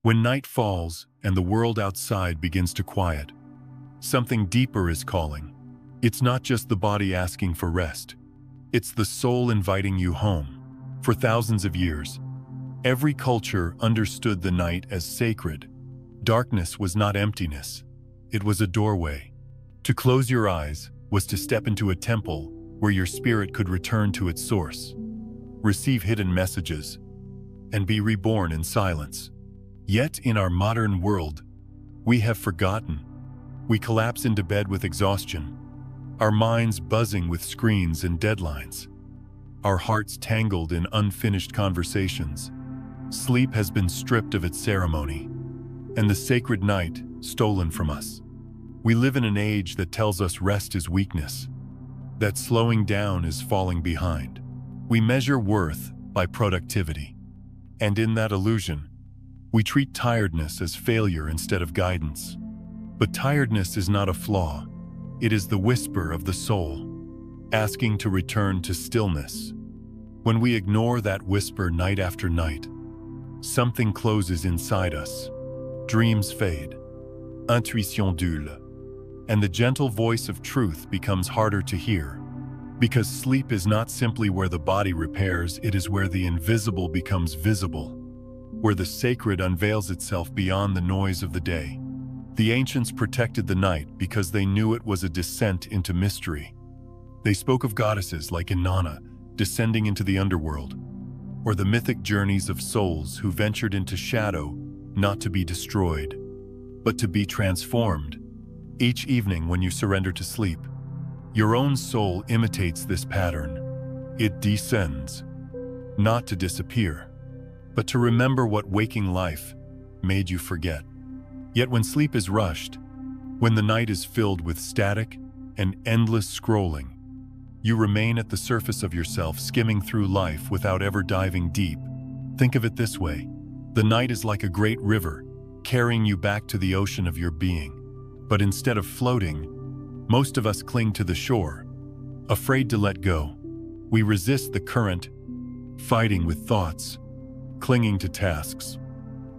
When night falls and the world outside begins to quiet, something deeper is calling. It's not just the body asking for rest. It's the soul inviting you home. For thousands of years, every culture understood the night as sacred. Darkness was not emptiness. It was a doorway. To close your eyes was to step into a temple where your spirit could return to its source, receive hidden messages, and be reborn in silence. Yet in our modern world, we have forgotten. We collapse into bed with exhaustion, our minds buzzing with screens and deadlines, our hearts tangled in unfinished conversations. Sleep has been stripped of its ceremony, and the sacred night stolen from us. We live in an age that tells us rest is weakness, that slowing down is falling behind. We measure worth by productivity, and in that illusion, we treat tiredness as failure instead of guidance. But tiredness is not a flaw. It is the whisper of the soul, asking to return to stillness. When we ignore that whisper night after night, something closes inside us. Dreams fade, intuition dule, and the gentle voice of truth becomes harder to hear. Because sleep is not simply where the body repairs, it is where the invisible becomes visible, where the sacred unveils itself beyond the noise of the day. The ancients protected the night because they knew it was a descent into mystery. They spoke of goddesses like Inanna descending into the underworld, or the mythic journeys of souls who ventured into shadow not to be destroyed, but to be transformed. Each evening when you surrender to sleep, your own soul imitates this pattern. It descends, not to disappear, but to remember what waking life made you forget. Yet when sleep is rushed, when the night is filled with static and endless scrolling, you remain at the surface of yourself, skimming through life without ever diving deep. Think of it this way: the night is like a great river, carrying you back to the ocean of your being. But instead of floating, most of us cling to the shore, afraid to let go. We resist the current, fighting with thoughts, clinging to tasks,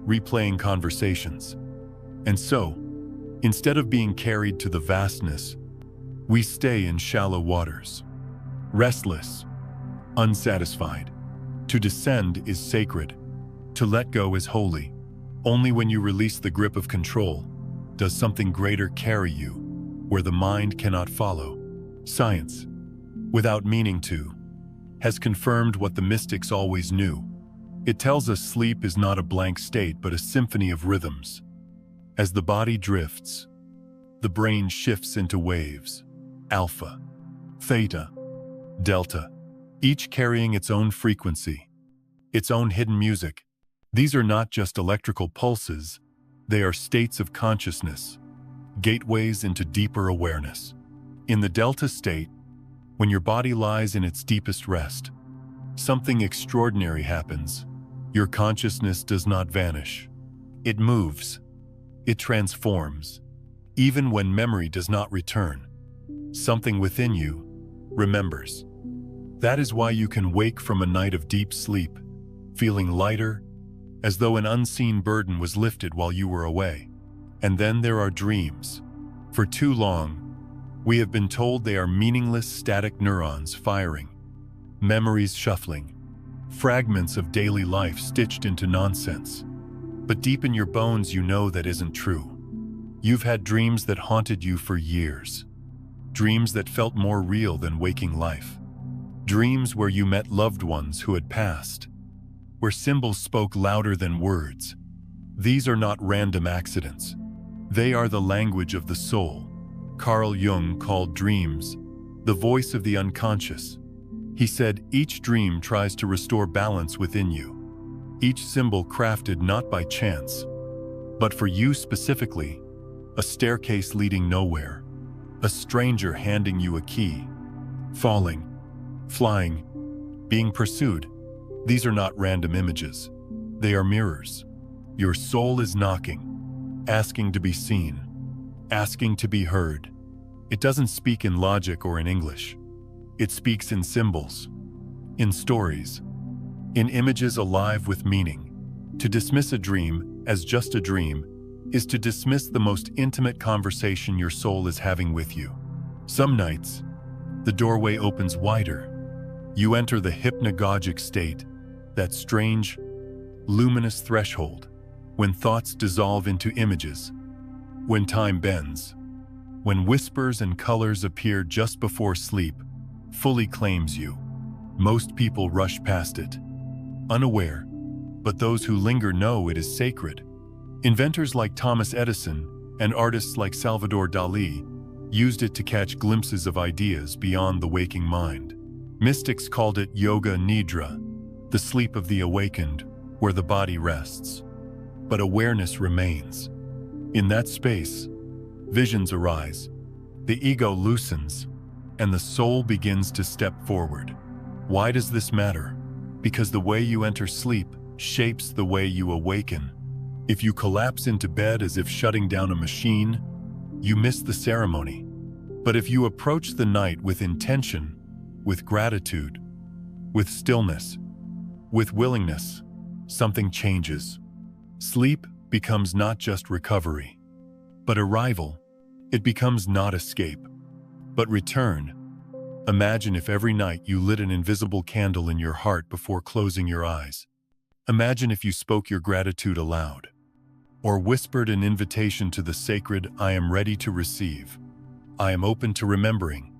replaying conversations. And so, instead of being carried to the vastness, we stay in shallow waters, restless, unsatisfied. To descend is sacred. To let go is holy. Only when you release the grip of control does something greater carry you, where the mind cannot follow. Science, without meaning to, has confirmed what the mystics always knew. It tells us sleep is not a blank state but a symphony of rhythms. As the body drifts, the brain shifts into waves: alpha, theta, delta, each carrying its own frequency, its own hidden music. These are not just electrical pulses, they are states of consciousness, gateways into deeper awareness. In the delta state, when your body lies in its deepest rest, something extraordinary happens. Your consciousness does not vanish. It moves. It transforms. Even when memory does not return, something within you remembers. That is why you can wake from a night of deep sleep, feeling lighter, as though an unseen burden was lifted while you were away. And then there are dreams. For too long, we have been told they are meaningless static neurons firing, memories shuffling, fragments of daily life stitched into nonsense. But deep in your bones you know that isn't true. You've had dreams that haunted you for years. Dreams that felt more real than waking life. Dreams where you met loved ones who had passed, where symbols spoke louder than words. These are not random accidents. They are the language of the soul. Carl Jung called dreams the voice of the unconscious. He said each dream tries to restore balance within you. Each symbol crafted not by chance, but for you specifically. A staircase leading nowhere, a stranger handing you a key, falling, flying, being pursued. These are not random images. They are mirrors. Your soul is knocking, asking to be seen, asking to be heard. It doesn't speak in logic or in English. It speaks in symbols, in stories, in images alive with meaning. To dismiss a dream as just a dream is to dismiss the most intimate conversation your soul is having with you. Some nights, the doorway opens wider. You enter the hypnagogic state, that strange, luminous threshold, when thoughts dissolve into images, when time bends, when whispers and colors appear just before sleep, fully claims you. Most people rush past it, unaware, but those who linger know it is sacred. Inventors like Thomas Edison and artists like Salvador Dali used it to catch glimpses of ideas beyond the waking mind. Mystics called it yoga nidra, the sleep of the awakened, where the body rests. But awareness remains. In that space, visions arise, the ego loosens, and the soul begins to step forward. Why does this matter? Because the way you enter sleep shapes the way you awaken. If you collapse into bed as if shutting down a machine, you miss the ceremony. But if you approach the night with intention, with gratitude, with stillness, with willingness, something changes. Sleep becomes not just recovery, but arrival. It becomes not escape, but return. Imagine if every night you lit an invisible candle in your heart before closing your eyes. Imagine if you spoke your gratitude aloud, or whispered an invitation to the sacred, "I am ready to receive. I am open to remembering."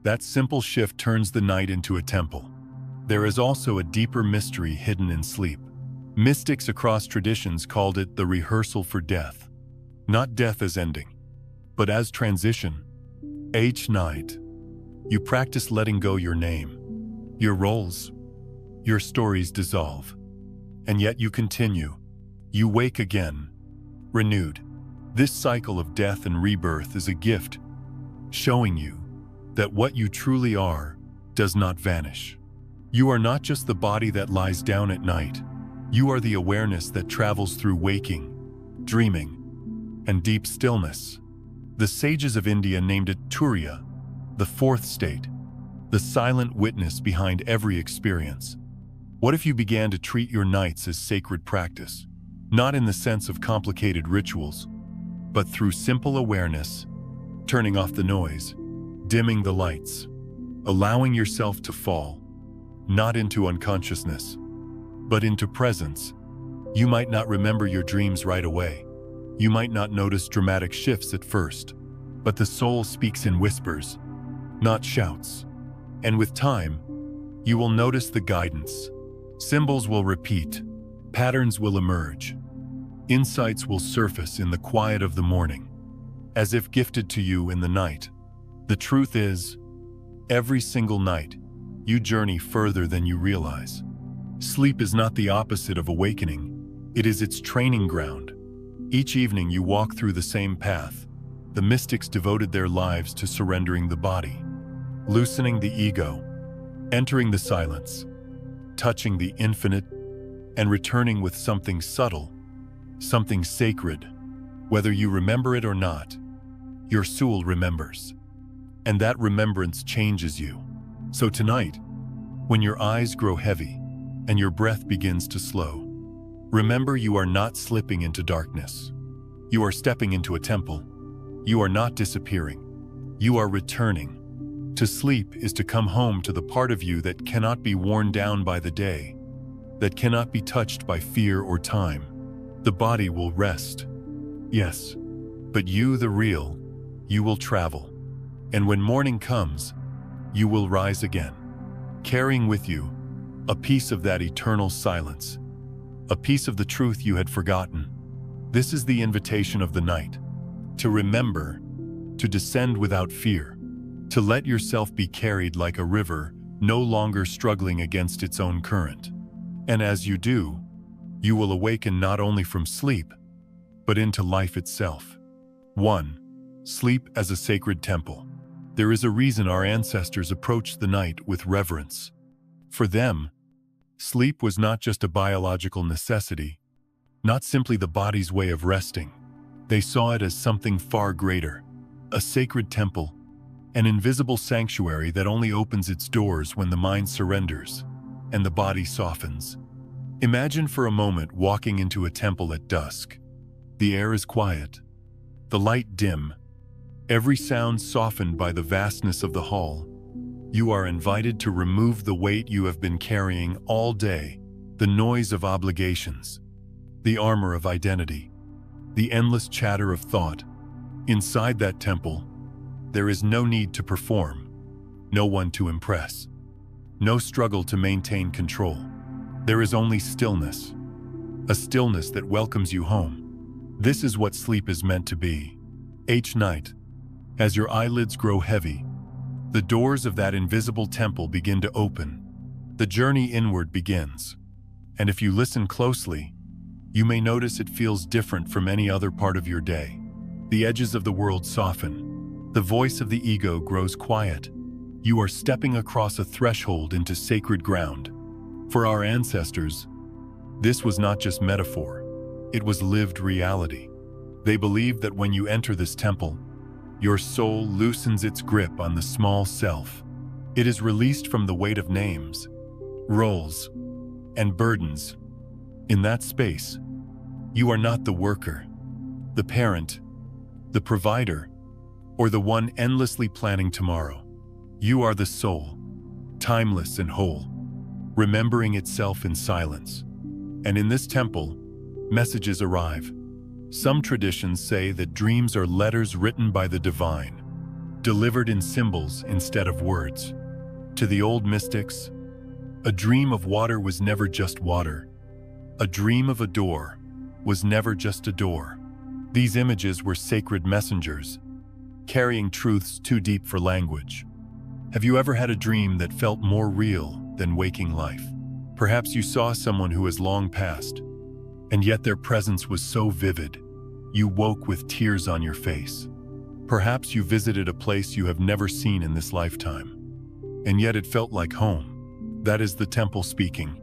That simple shift turns the night into a temple. There is also a deeper mystery hidden in sleep. Mystics across traditions called it the rehearsal for death. Not death as ending, but as transition. Each night, you practice letting go your name, your roles, your stories dissolve. And yet you continue. You wake again, renewed. This cycle of death and rebirth is a gift, showing you that what you truly are does not vanish. You are not just the body that lies down at night. You are the awareness that travels through waking, dreaming, and deep stillness. The sages of India named it Turiya, the fourth state, the silent witness behind every experience. What if you began to treat your nights as sacred practice, not in the sense of complicated rituals, but through simple awareness, turning off the noise, dimming the lights, allowing yourself to fall, not into unconsciousness, but into presence. You might not remember your dreams right away. You might not notice dramatic shifts at first, but the soul speaks in whispers, not shouts. And with time, you will notice the guidance. Symbols will repeat, patterns will emerge, insights will surface in the quiet of the morning, as if gifted to you in the night. The truth is, every single night, you journey further than you realize. Sleep is not the opposite of awakening, it is its training ground. Each evening you walk through the same path. The mystics devoted their lives to surrendering the body, loosening the ego, entering the silence, touching the infinite, and returning with something subtle, something sacred. Whether you remember it or not, your soul remembers. And that remembrance changes you. So tonight, when your eyes grow heavy and your breath begins to slow, remember you are not slipping into darkness. You are stepping into a temple. You are not disappearing. You are returning. To sleep is to come home to the part of you that cannot be worn down by the day, that cannot be touched by fear or time. The body will rest, yes, but you, the real, you will travel. And when morning comes, you will rise again, carrying with you a piece of that eternal silence, a piece of the truth you had forgotten. This is the invitation of the night, to remember, to descend without fear, to let yourself be carried like a river, no longer struggling against its own current. And as you do, you will awaken not only from sleep, but into life itself. 1. Sleep as a sacred temple. There is a reason our ancestors approached the night with reverence. For them, sleep was not just a biological necessity, not simply the body's way of resting. They saw it as something far greater, a sacred temple, an invisible sanctuary that only opens its doors when the mind surrenders and the body softens. Imagine for a moment walking into a temple at dusk. The air is quiet, the light dim, every sound softened by the vastness of the hall. You are invited to remove the weight you have been carrying all day, the noise of obligations, the armor of identity, the endless chatter of thought. Inside that temple, there is no need to perform, no one to impress, no struggle to maintain control. There is only stillness, a stillness that welcomes you home. This is what sleep is meant to be. Each night, as your eyelids grow heavy, the doors of that invisible temple begin to open. The journey inward begins. And if you listen closely, you may notice it feels different from any other part of your day. The edges of the world soften. The voice of the ego grows quiet. You are stepping across a threshold into sacred ground. For our ancestors, this was not just metaphor. It was lived reality. They believed that when you enter this temple, your soul loosens its grip on the small self. It is released from the weight of names, roles, and burdens. In that space, you are not the worker, the parent, the provider, or the one endlessly planning tomorrow. You are the soul, timeless and whole, remembering itself in silence. And in this temple, messages arrive. Some traditions say that dreams are letters written by the divine, delivered in symbols instead of words. To the old mystics, a dream of water was never just water. A dream of a door was never just a door. These images were sacred messengers, carrying truths too deep for language. Have you ever had a dream that felt more real than waking life? Perhaps you saw someone who has long passed, and yet their presence was so vivid, you woke with tears on your face. Perhaps you visited a place you have never seen in this lifetime, and yet it felt like home. That is the temple speaking.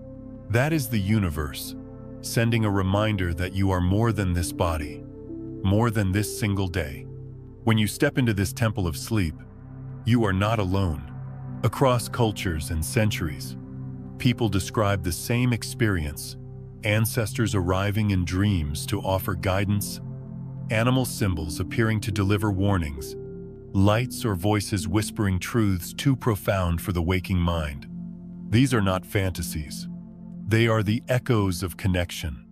That is the universe, sending a reminder that you are more than this body, more than this single day. When you step into this temple of sleep, you are not alone. Across cultures and centuries, people describe the same experience, ancestors arriving in dreams to offer guidance, animal symbols appearing to deliver warnings, lights or voices whispering truths too profound for the waking mind. These are not fantasies. They are the echoes of connection,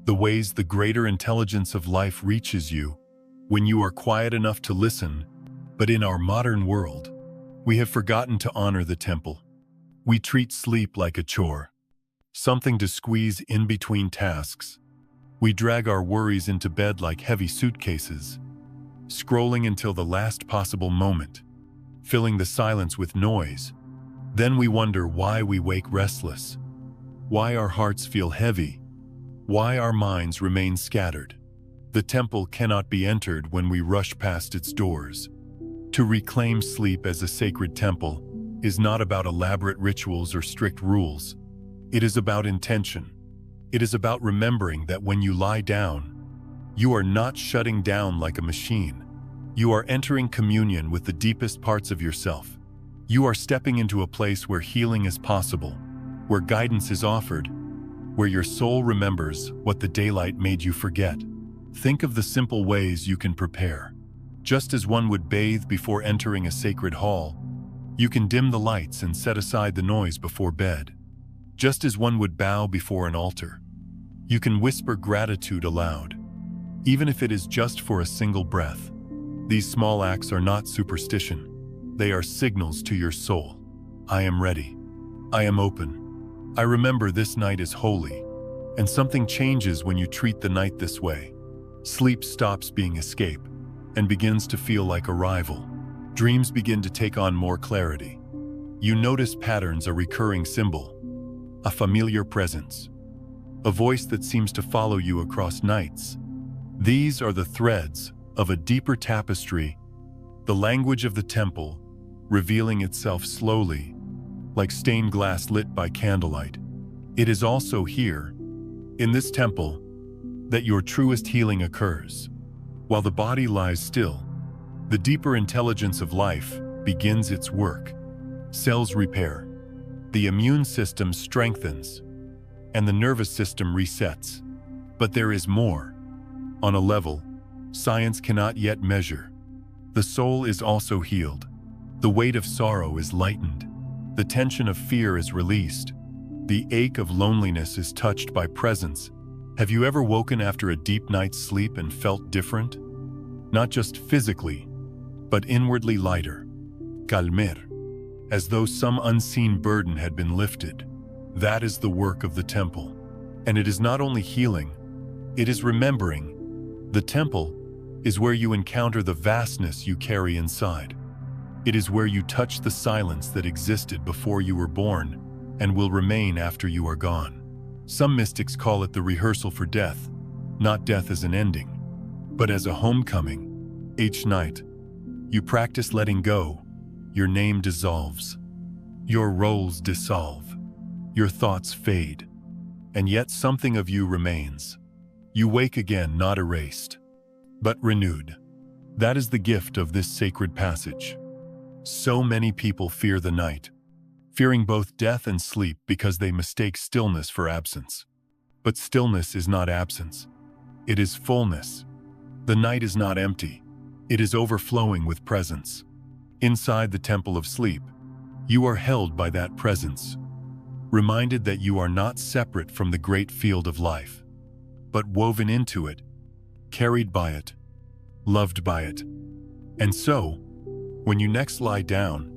the ways the greater intelligence of life reaches you when you are quiet enough to listen. But in our modern world, we have forgotten to honor the temple. We treat sleep like a chore, something to squeeze in between tasks. We drag our worries into bed like heavy suitcases, scrolling until the last possible moment, filling the silence with noise. Then we wonder why we wake restless, why our hearts feel heavy, why our minds remain scattered. The temple cannot be entered when we rush past its doors. To reclaim sleep as a sacred temple is not about elaborate rituals or strict rules. It is about intention. It is about remembering that when you lie down, you are not shutting down like a machine. You are entering communion with the deepest parts of yourself. You are stepping into a place where healing is possible, where guidance is offered, where your soul remembers what the daylight made you forget. Think of the simple ways you can prepare. Just as one would bathe before entering a sacred hall, you can dim the lights and set aside the noise before bed. Just as one would bow before an altar, you can whisper gratitude aloud, even if it is just for a single breath. These small acts are not superstition. They are signals to your soul. I am ready. I am open. I remember this night is holy. And something changes when you treat the night this way. Sleep stops being escape and begins to feel like arrival. Dreams begin to take on more clarity. You notice patterns, a recurring symbol, a familiar presence, a voice that seems to follow you across nights. These are the threads of a deeper tapestry, the language of the temple, revealing itself slowly, like stained glass lit by candlelight. It is also here, in this temple, that your truest healing occurs. While the body lies still, the deeper intelligence of life begins its work. Cells repair, the immune system strengthens, and the nervous system resets. But there is more. On a level science cannot yet measure. The soul is also healed. The weight of sorrow is lightened. The tension of fear is released. The ache of loneliness is touched by presence. Have you ever woken after a deep night's sleep and felt different? Not just physically, but inwardly lighter. Calmer, as though some unseen burden had been lifted. That is the work of the temple. And it is not only healing, it is remembering. The temple is where you encounter the vastness you carry inside. It is where you touch the silence that existed before you were born and will remain after you are gone. Some mystics call it the rehearsal for death, not death as an ending, but as a homecoming. Each night, you practice letting go. Your name dissolves. Your roles dissolve. Your thoughts fade. And yet something of you remains. You wake again, not erased, but renewed. That is the gift of this sacred passage. So many people fear the night, fearing both death and sleep because they mistake stillness for absence. But stillness is not absence. It is fullness. The night is not empty. It is overflowing with presence. Inside the temple of sleep, you are held by that presence, reminded that you are not separate from the great field of life, but woven into it, carried by it, loved by it. And so, when you next lie down,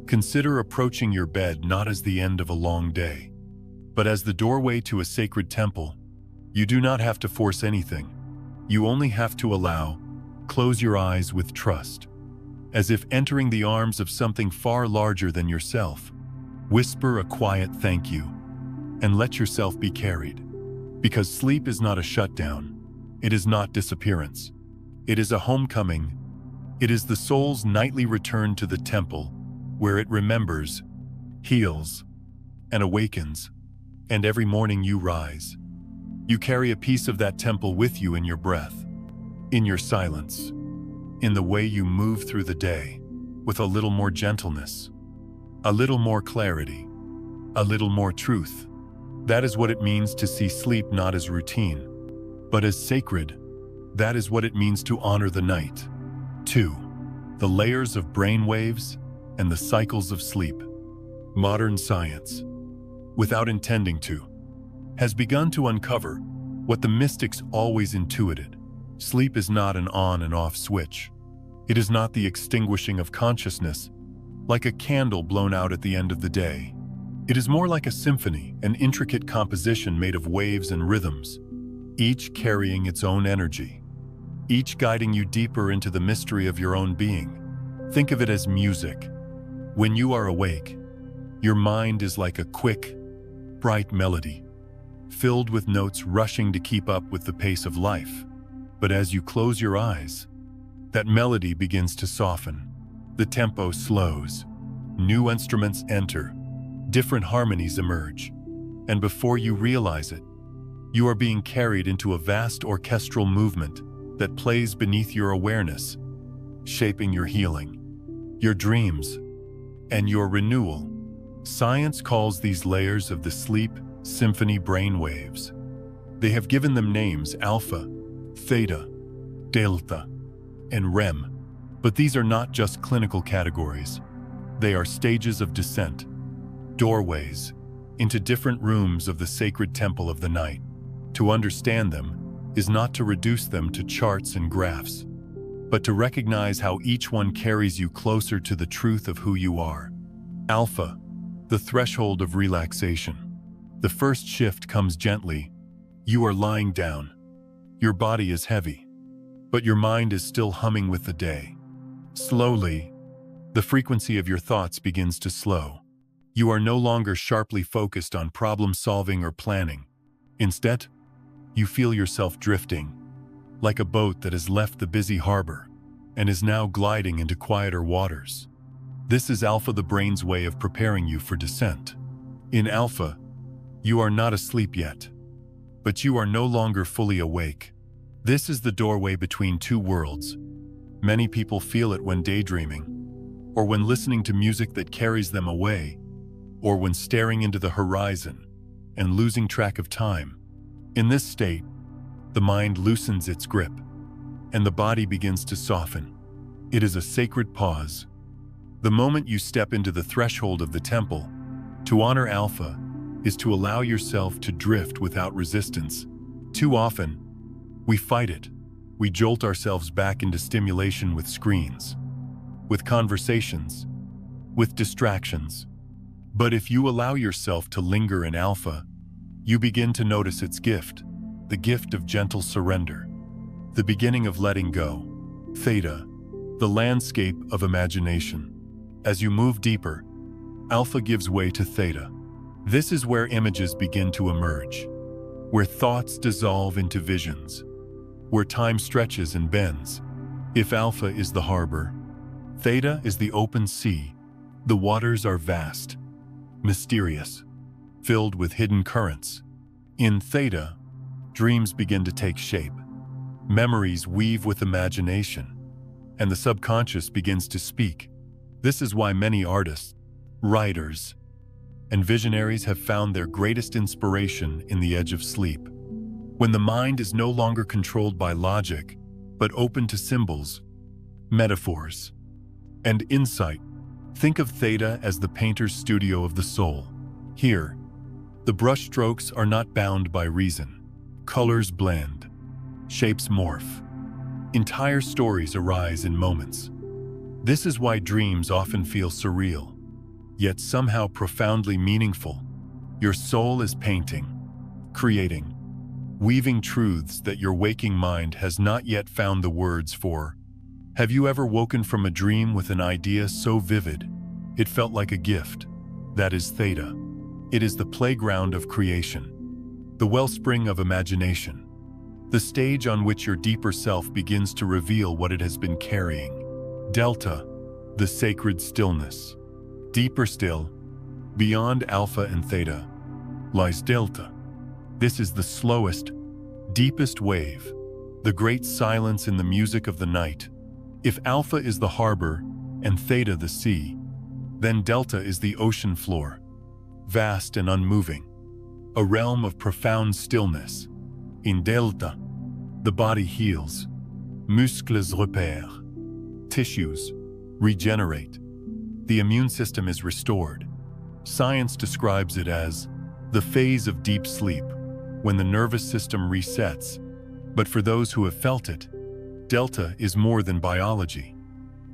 consider approaching your bed not as the end of a long day, but as the doorway to a sacred temple. You do not have to force anything. You only have to allow. Close your eyes with trust, as if entering the arms of something far larger than yourself. Whisper a quiet thank you, and let yourself be carried. Because sleep is not a shutdown. It is not disappearance. It is a homecoming. It is the soul's nightly return to the temple, where it remembers, heals, and awakens. And every morning you rise. You carry a piece of that temple with you in your breath, in your silence, in the way you move through the day, with a little more gentleness, a little more clarity, a little more truth. That is what it means to see sleep not as routine, but as sacred. That is what it means to honor the night. 2. The layers of brain waves and the cycles of sleep. Modern science, without intending to, has begun to uncover what the mystics always intuited. Sleep is not an on and off switch. It is not the extinguishing of consciousness, like a candle blown out at the end of the day. It is more like a symphony, an intricate composition made of waves and rhythms, each carrying its own energy, each guiding you deeper into the mystery of your own being. Think of it as music. When you are awake, your mind is like a quick, bright melody, filled with notes rushing to keep up with the pace of life. But as you close your eyes, that melody begins to soften. The tempo slows. New instruments enter. Different harmonies emerge. And before you realize it, you are being carried into a vast orchestral movement that plays beneath your awareness, shaping your healing, your dreams, and your renewal. Science calls these layers of the sleep symphony brainwaves. They have given them names: alpha, theta, delta, and REM. But these are not just clinical categories. They are stages of descent, doorways into different rooms of the sacred temple of the night. To understand them is not to reduce them to charts and graphs, but to recognize how each one carries you closer to the truth of who you are. Alpha, the threshold of relaxation. The first shift comes gently. You are lying down. Your body is heavy, but your mind is still humming with the day. Slowly, the frequency of your thoughts begins to slow. You are no longer sharply focused on problem solving or planning. Instead, you feel yourself drifting, like a boat that has left the busy harbor and is now gliding into quieter waters. This is Alpha, the brain's way of preparing you for descent. In Alpha, you are not asleep yet, but you are no longer fully awake. This is the doorway between two worlds. Many people feel it when daydreaming, or when listening to music that carries them away, or when staring into the horizon and losing track of time. In this state, the mind loosens its grip, and the body begins to soften. It is a sacred pause. The moment you step into the threshold of the temple, to honor Alpha is to allow yourself to drift without resistance. Too often, we fight it. We jolt ourselves back into stimulation with screens, with conversations, with distractions. But if you allow yourself to linger in Alpha, you begin to notice its gift, the gift of gentle surrender, the beginning of letting go. Theta, the landscape of imagination. As you move deeper, Alpha gives way to Theta. This is where images begin to emerge, where thoughts dissolve into visions, where time stretches and bends. If Alpha is the harbor, Theta is the open sea. The waters are vast, mysterious, filled with hidden currents. In Theta, dreams begin to take shape. Memories weave with imagination, and the subconscious begins to speak. This is why many artists, writers, and visionaries have found their greatest inspiration in the edge of sleep. When the mind is no longer controlled by logic, but open to symbols, metaphors, and insight, think of Theta as the painter's studio of the soul. Here, the brushstrokes are not bound by reason. Colors blend, shapes morph. Entire stories arise in moments. This is why dreams often feel surreal, yet somehow profoundly meaningful. Your soul is painting, creating, weaving truths that your waking mind has not yet found the words for. Have you ever woken from a dream with an idea so vivid, it felt like a gift? That is Theta. It is the playground of creation, the wellspring of imagination, the stage on which your deeper self begins to reveal what it has been carrying. Delta, the sacred stillness. Deeper still, beyond Alpha and Theta, lies Delta. This is the slowest, deepest wave, the great silence in the music of the night. If Alpha is the harbor and Theta the sea, then Delta is the ocean floor, vast and unmoving, a realm of profound stillness. In Delta, the body heals, muscles repèrent, tissues regenerate, the immune system is restored. Science describes it as the phase of deep sleep, when the nervous system resets. But for those who have felt it, Delta is more than biology.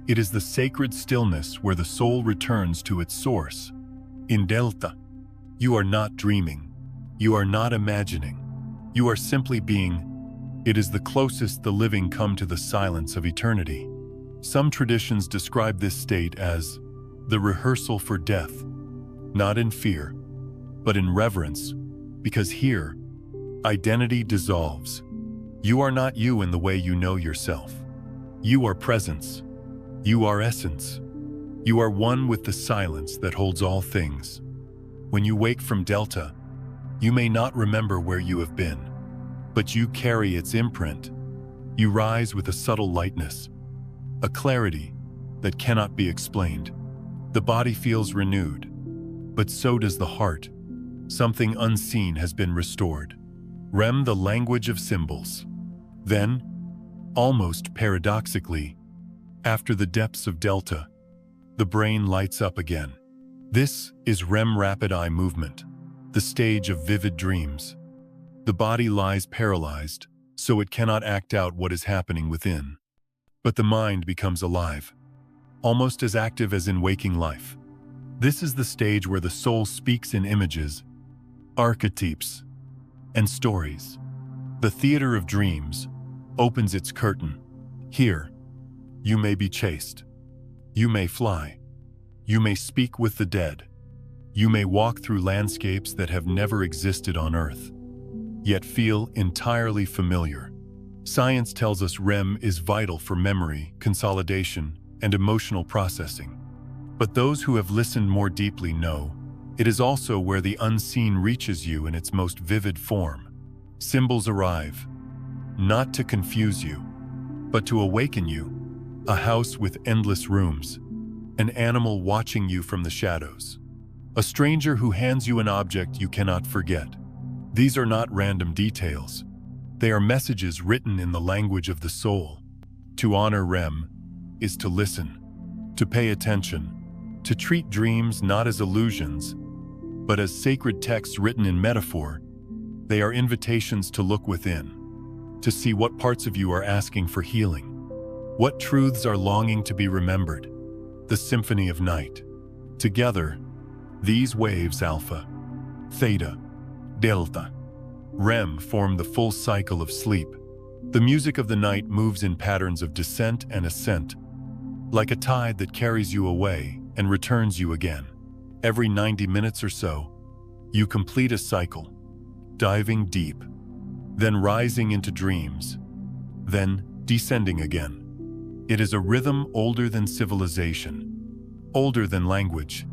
It is the sacred stillness where the soul returns to its source. In Delta, you are not dreaming. You are not imagining. You are simply being. It is the closest the living come to the silence of eternity. Some traditions describe this state as the rehearsal for death, not in fear, but in reverence, because here, identity dissolves. You are not you in the way you know yourself. You are presence. You are essence. You are one with the silence that holds all things. When you wake from Delta, you may not remember where you have been, but you carry its imprint. You rise with a subtle lightness, a clarity that cannot be explained. The body feels renewed, but so does the heart. Something unseen has been restored. REM, the language of symbols. Then, almost paradoxically, after the depths of Delta, the brain lights up again. This is REM, rapid eye movement, the stage of vivid dreams. The body lies paralyzed, so it cannot act out what is happening within. But the mind becomes alive, almost as active as in waking life. This is the stage where the soul speaks in images, archetypes, and stories. The theater of dreams opens its curtain. Here, you may be chased. You may fly. You may speak with the dead. You may walk through landscapes that have never existed on Earth, yet feel entirely familiar. Science tells us REM is vital for memory, consolidation, and emotional processing. But those who have listened more deeply know it is also where the unseen reaches you in its most vivid form. Symbols arrive, not to confuse you, but to awaken you. A house with endless rooms, an animal watching you from the shadows, A stranger who hands you an object you cannot forget. These are not random details. They are messages written in the language of the soul. To honor REM is to listen, to pay attention, to treat dreams not as illusions, but as sacred texts written in metaphor. They are invitations to look within, to see what parts of you are asking for healing, what truths are longing to be remembered. The symphony of night. Together, these waves alpha, theta, delta, REM form the full cycle of sleep. The music of the night moves in patterns of descent and ascent, like a tide that carries you away and returns you again. Every 90 minutes or so, you complete a cycle, diving deep, then rising into dreams, then descending again. It is a rhythm older than civilization, older than language,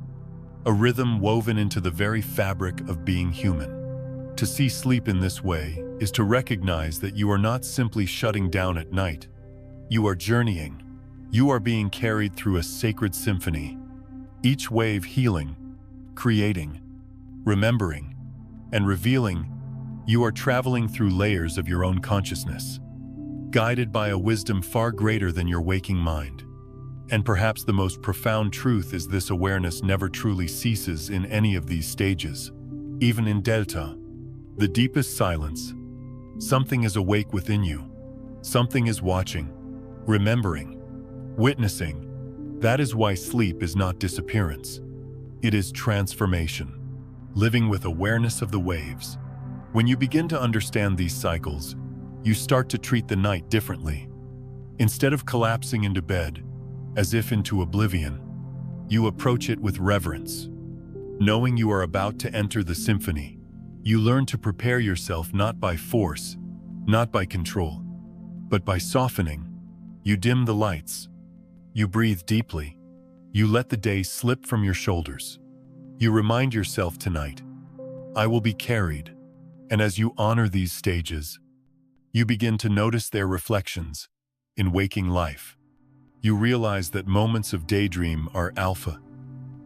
a rhythm woven into the very fabric of being human. To see sleep in this way is to recognize that you are not simply shutting down at night. You are journeying. You are being carried through a sacred symphony, each wave healing, creating, remembering, and revealing. You are traveling through layers of your own consciousness, guided by a wisdom far greater than your waking mind. And perhaps the most profound truth is this: awareness never truly ceases in any of these stages. Even in Delta, the deepest silence, something is awake within you. Something is watching, remembering, witnessing. That is why sleep is not disappearance. It is transformation, living with awareness of the waves. When you begin to understand these cycles, you start to treat the night differently. Instead of collapsing into bed, as if into oblivion, you approach it with reverence. Knowing you are about to enter the symphony, you learn to prepare yourself not by force, not by control, but by softening. You dim the lights. You breathe deeply. You let the day slip from your shoulders. You remind yourself tonight, I will be carried. And as you honor these stages, you begin to notice their reflections in waking life. You realize that moments of daydream are alpha.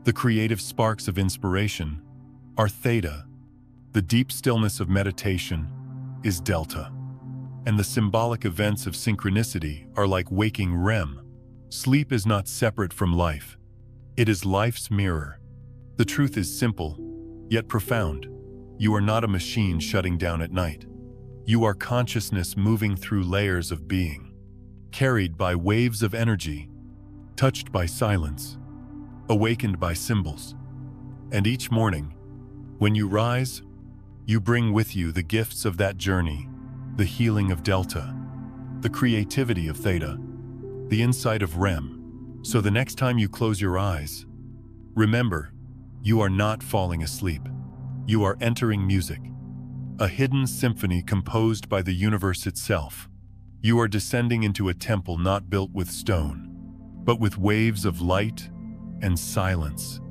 The creative sparks of inspiration are theta. The deep stillness of meditation is delta. And the symbolic events of synchronicity are like waking REM. Sleep is not separate from life. It is life's mirror. The truth is simple, yet profound. You are not a machine shutting down at night. You are consciousness moving through layers of being, carried by waves of energy, touched by silence, awakened by symbols. And each morning, when you rise, you bring with you the gifts of that journey, the healing of delta, the creativity of theta, the insight of REM. So the next time you close your eyes, remember, you are not falling asleep. You are entering music, a hidden symphony composed by the universe itself. You are descending into a temple not built with stone, but with waves of light and silence.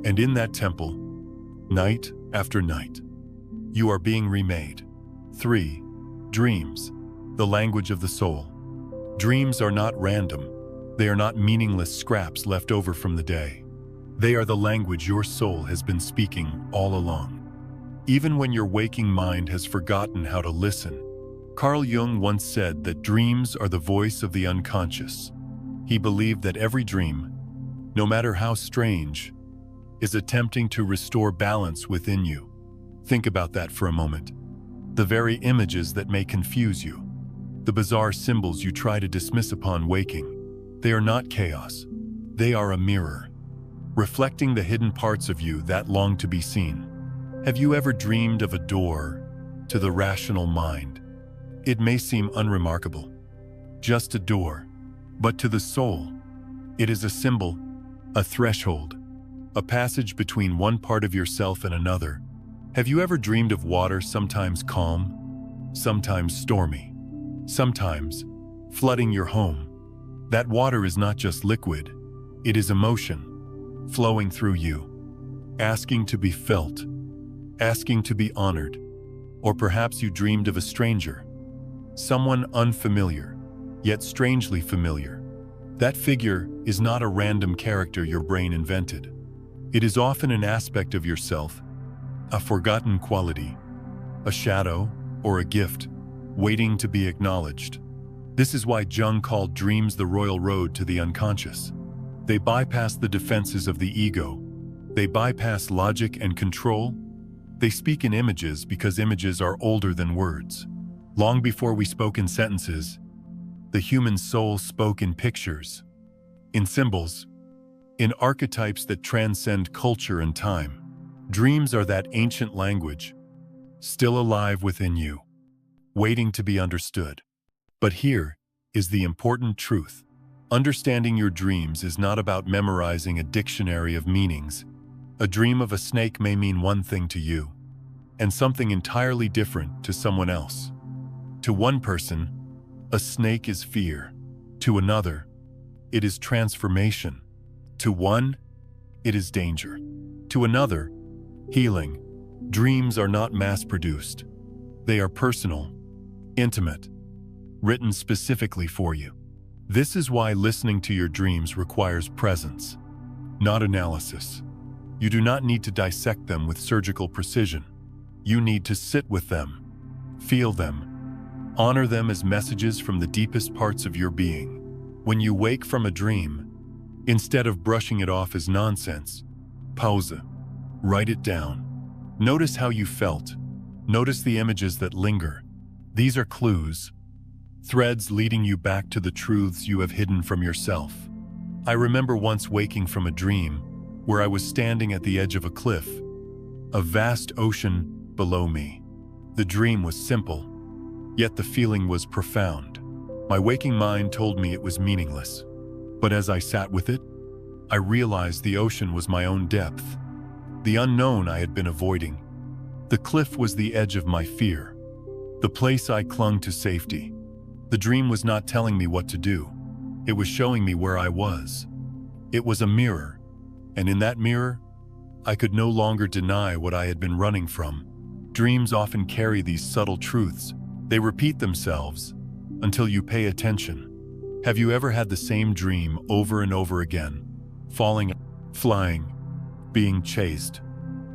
And in that temple, night after night, you are being remade. 3. Dreams, the language of the soul. Dreams are not random. They are not meaningless scraps left over from the day. They are the language your soul has been speaking all along. Even when your waking mind has forgotten how to listen. Carl Jung once said that dreams are the voice of the unconscious. He believed that every dream, no matter how strange, is attempting to restore balance within you. Think about that for a moment. The very images that may confuse you, the bizarre symbols you try to dismiss upon waking, they are not chaos. They are a mirror, reflecting the hidden parts of you that long to be seen. Have you ever dreamed of a door to the rational mind? It may seem unremarkable, just a door, but to the soul, it is a symbol, a threshold, a passage between one part of yourself and another. Have you ever dreamed of water sometimes calm, sometimes stormy, sometimes flooding your home? That water is not just liquid, it is emotion, flowing through you, asking to be felt, asking to be honored. Or perhaps you dreamed of a stranger, someone unfamiliar, yet strangely familiar. That figure is not a random character your brain invented. It is often an aspect of yourself, a forgotten quality, a shadow, or a gift, waiting to be acknowledged. This is why Jung called dreams the royal road to the unconscious. They bypass the defenses of the ego. They bypass logic and control. They speak in images because images are older than words. Long before we spoke in sentences, the human soul spoke in pictures, in symbols, in archetypes that transcend culture and time. Dreams are that ancient language, still alive within you, waiting to be understood. But here is the important truth. Understanding your dreams is not about memorizing a dictionary of meanings. A dream of a snake may mean one thing to you, and something entirely different to someone else. To one person, a snake is fear. To another, it is transformation. To one, it is danger. To another, healing. Dreams are not mass-produced. They are personal, intimate, written specifically for you. This is why listening to your dreams requires presence, not analysis. You do not need to dissect them with surgical precision. You need to sit with them, feel them, honor them as messages from the deepest parts of your being. When you wake from a dream, instead of brushing it off as nonsense, pause it, write it down. Notice how you felt. Notice the images that linger. These are clues, threads leading you back to the truths you have hidden from yourself. I remember once waking from a dream where I was standing at the edge of a cliff, a vast ocean below me. The dream was simple, yet the feeling was profound. My waking mind told me it was meaningless. But as I sat with it, I realized the ocean was my own depth, the unknown I had been avoiding. The cliff was the edge of my fear, the place I clung to safety. The dream was not telling me what to do. It was showing me where I was. It was a mirror, and in that mirror, I could no longer deny what I had been running from. Dreams often carry these subtle truths. They repeat themselves until you pay attention. Have you ever had the same dream over and over again? Falling, flying, being chased,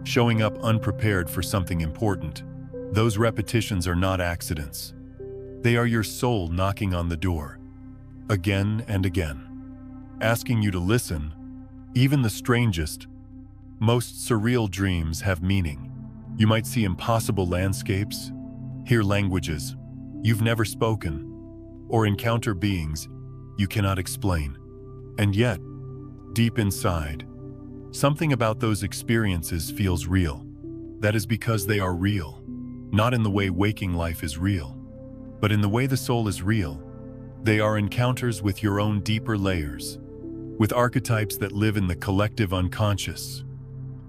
showing up unprepared for something important. Those repetitions are not accidents. They are your soul knocking on the door, again and again, asking you to listen. Even the strangest, most surreal dreams have meaning. You might see impossible landscapes, hear languages you've never spoken, or encounter beings you cannot explain. And yet, deep inside, something about those experiences feels real. That is because they are real, not in the way waking life is real, but in the way the soul is real. They are encounters with your own deeper layers, with archetypes that live in the collective unconscious,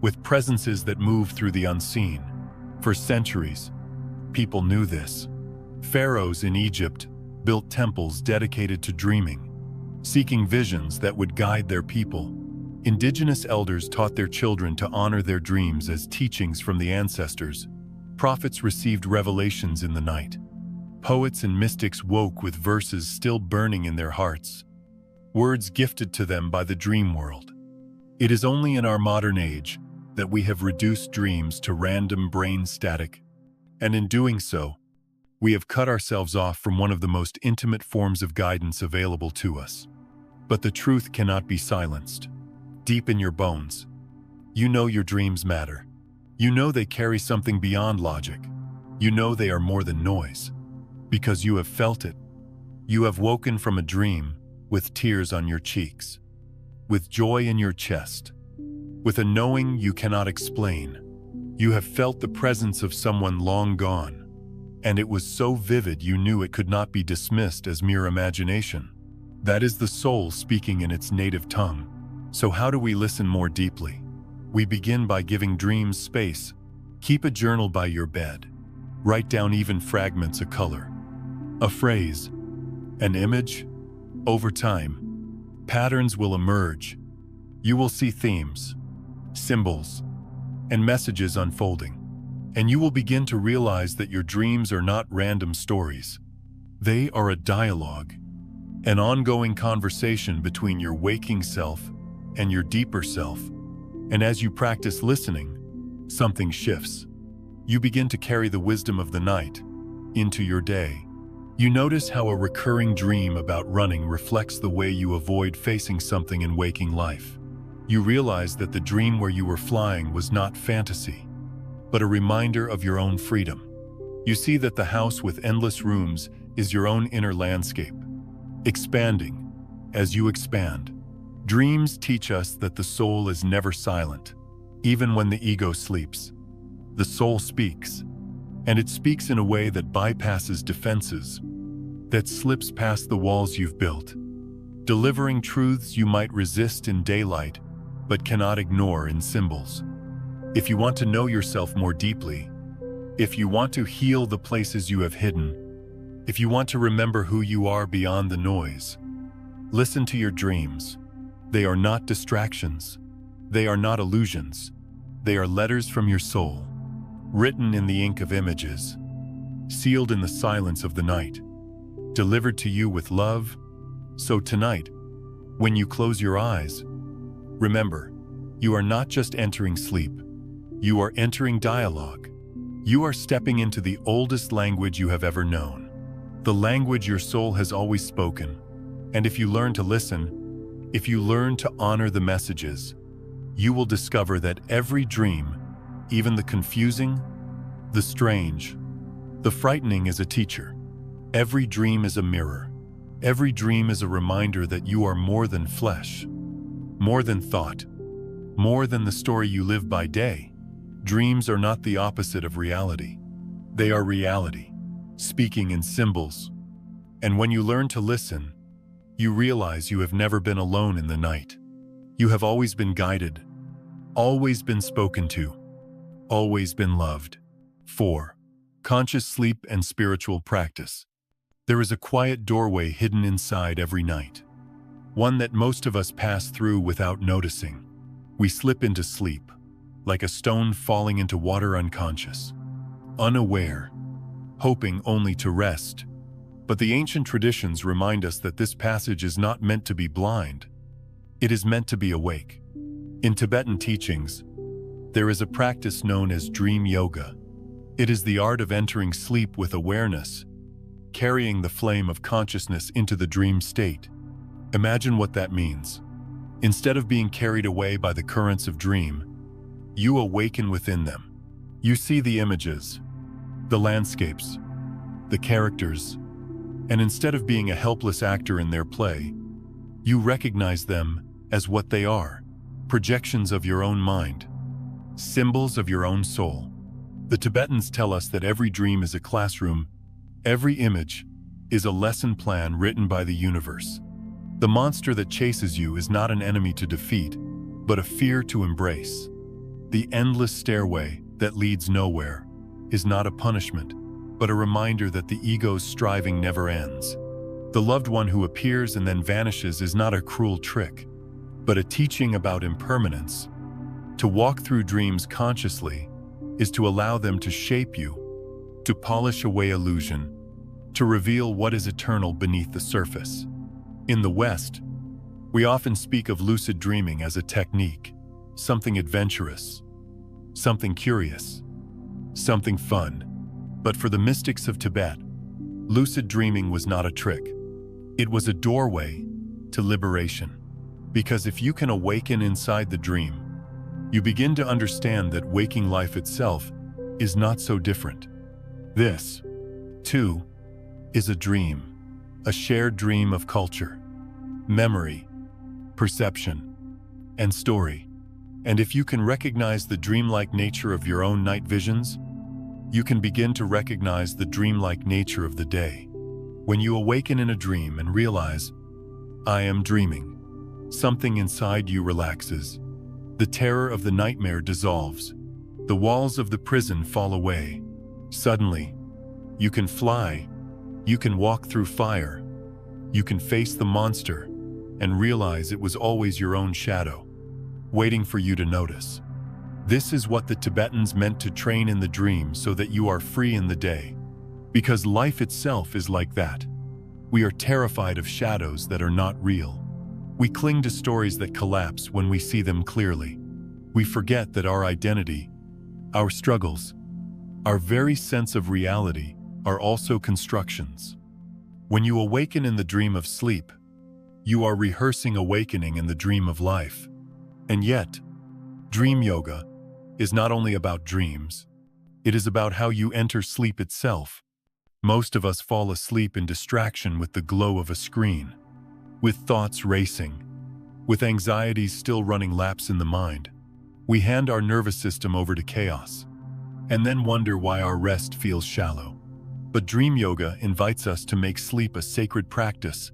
with presences that move through the unseen. For centuries, people knew this. Pharaohs in Egypt built temples dedicated to dreaming, seeking visions that would guide their people. Indigenous elders taught their children to honor their dreams as teachings from the ancestors. Prophets received revelations in the night. Poets and mystics woke with verses still burning in their hearts, words gifted to them by the dream world. It is only in our modern age that we have reduced dreams to random brain static, and in doing so, we have cut ourselves off from one of the most intimate forms of guidance available to us. But the truth cannot be silenced. Deep in your bones, you know your dreams matter. You know they carry something beyond logic. You know they are more than noise, because you have felt it. You have woken from a dream with tears on your cheeks, with joy in your chest, with a knowing you cannot explain. You have felt the presence of someone long gone, and it was so vivid you knew it could not be dismissed as mere imagination. That is the soul speaking in its native tongue. So how do we listen more deeply? We begin by giving dreams space. Keep a journal by your bed. Write down even fragments of color, a phrase, an image. Over time, patterns will emerge. You will see themes, symbols, and messages unfolding. And you will begin to realize that your dreams are not random stories. They are a dialogue, an ongoing conversation between your waking self and your deeper self. And as you practice listening, something shifts. You begin to carry the wisdom of the night into your day. You notice how a recurring dream about running reflects the way you avoid facing something in waking life. You realize that the dream where you were flying was not fantasy, but a reminder of your own freedom. You see that the house with endless rooms is your own inner landscape, expanding as you expand. Dreams teach us that the soul is never silent. Even when the ego sleeps, the soul speaks, and it speaks in a way that bypasses defenses, that slips past the walls you've built, delivering truths you might resist in daylight but cannot ignore in symbols. If you want to know yourself more deeply, if you want to heal the places you have hidden, if you want to remember who you are beyond the noise, listen to your dreams. They are not distractions. They are not illusions. They are letters from your soul, written in the ink of images, sealed in the silence of the night, delivered to you with love. So tonight, when you close your eyes, remember, you are not just entering sleep. You are entering dialogue. You are stepping into the oldest language you have ever known, the language your soul has always spoken. And if you learn to listen, if you learn to honor the messages, you will discover that every dream, even the confusing, the strange, the frightening, is a teacher. Every dream is a mirror. Every dream is a reminder that you are more than flesh, more than thought, more than the story you live by day. Dreams are not the opposite of reality. They are reality, speaking in symbols. And when you learn to listen, you realize you have never been alone in the night. You have always been guided, always been spoken to, always been loved. 4. Conscious sleep and spiritual practice. There is a quiet doorway hidden inside every night, one that most of us pass through without noticing. We slip into sleep, like a stone falling into water, unconscious, unaware, hoping only to rest. But the ancient traditions remind us that this passage is not meant to be blind. It is meant to be awake. In Tibetan teachings, there is a practice known as dream yoga. It is the art of entering sleep with awareness, carrying the flame of consciousness into the dream state. Imagine what that means. Instead of being carried away by the currents of dream, you awaken within them. You see the images, the landscapes, the characters, and instead of being a helpless actor in their play, you recognize them as what they are, projections of your own mind, symbols of your own soul. The Tibetans tell us that every dream is a classroom, every image is a lesson plan written by the universe. The monster that chases you is not an enemy to defeat, but a fear to embrace. The endless stairway that leads nowhere is not a punishment, but a reminder that the ego's striving never ends. The loved one who appears and then vanishes is not a cruel trick, but a teaching about impermanence. To walk through dreams consciously is to allow them to shape you, to polish away illusion, to reveal what is eternal beneath the surface. In the West, we often speak of lucid dreaming as a technique, something adventurous, something curious, something fun. But for the mystics of Tibet, lucid dreaming was not a trick. It was a doorway to liberation. Because if you can awaken inside the dream, you begin to understand that waking life itself is not so different. This, too, is a dream, a shared dream of culture, memory, perception, and story. And if you can recognize the dreamlike nature of your own night visions, you can begin to recognize the dreamlike nature of the day. When you awaken in a dream and realize, I am dreaming, something inside you relaxes. The terror of the nightmare dissolves. The walls of the prison fall away. Suddenly, you can fly, you can walk through fire, you can face the monster and realize it was always your own shadow, waiting for you to notice. This is what the Tibetans meant to train in the dream so that you are free in the day. Because life itself is like that. We are terrified of shadows that are not real. We cling to stories that collapse when we see them clearly. We forget that our identity, our struggles, our very sense of reality are also constructions. When you awaken in the dream of sleep, you are rehearsing awakening in the dream of life. And yet, dream yoga is not only about dreams, it is about how you enter sleep itself. Most of us fall asleep in distraction with the glow of a screen, with thoughts racing, with anxieties still running laps in the mind. We hand our nervous system over to chaos, and then wonder why our rest feels shallow. But dream yoga invites us to make sleep a sacred practice.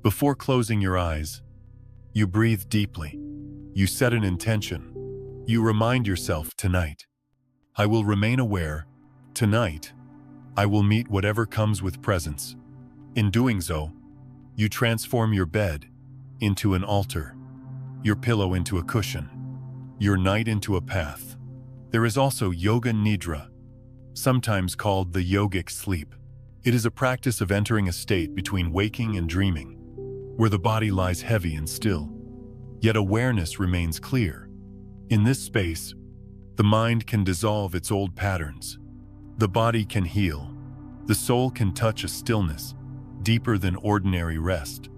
Before closing your eyes, you breathe deeply. You set an intention. You remind yourself, tonight, I will remain aware. Tonight, I will meet whatever comes with presence. In doing so, you transform your bed into an altar, your pillow into a cushion, your night into a path. There is also yoga nidra, sometimes called the yogic sleep. It is a practice of entering a state between waking and dreaming, where the body lies heavy and still, yet awareness remains clear. In this space, the mind can dissolve its old patterns. The body can heal. The soul can touch a stillness deeper than ordinary rest.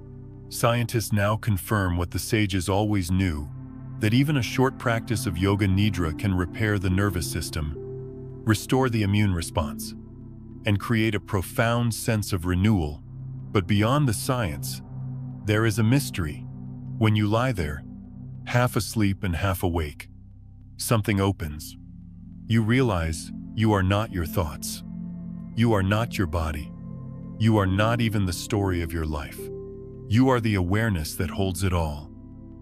Scientists now confirm what the sages always knew, that even a short practice of yoga nidra can repair the nervous system, restore the immune response, and create a profound sense of renewal. But beyond the science, there is a mystery. When you lie there, half asleep and half awake, something opens. You realize you are not your thoughts. You are not your body. You are not even the story of your life. You are the awareness that holds it all.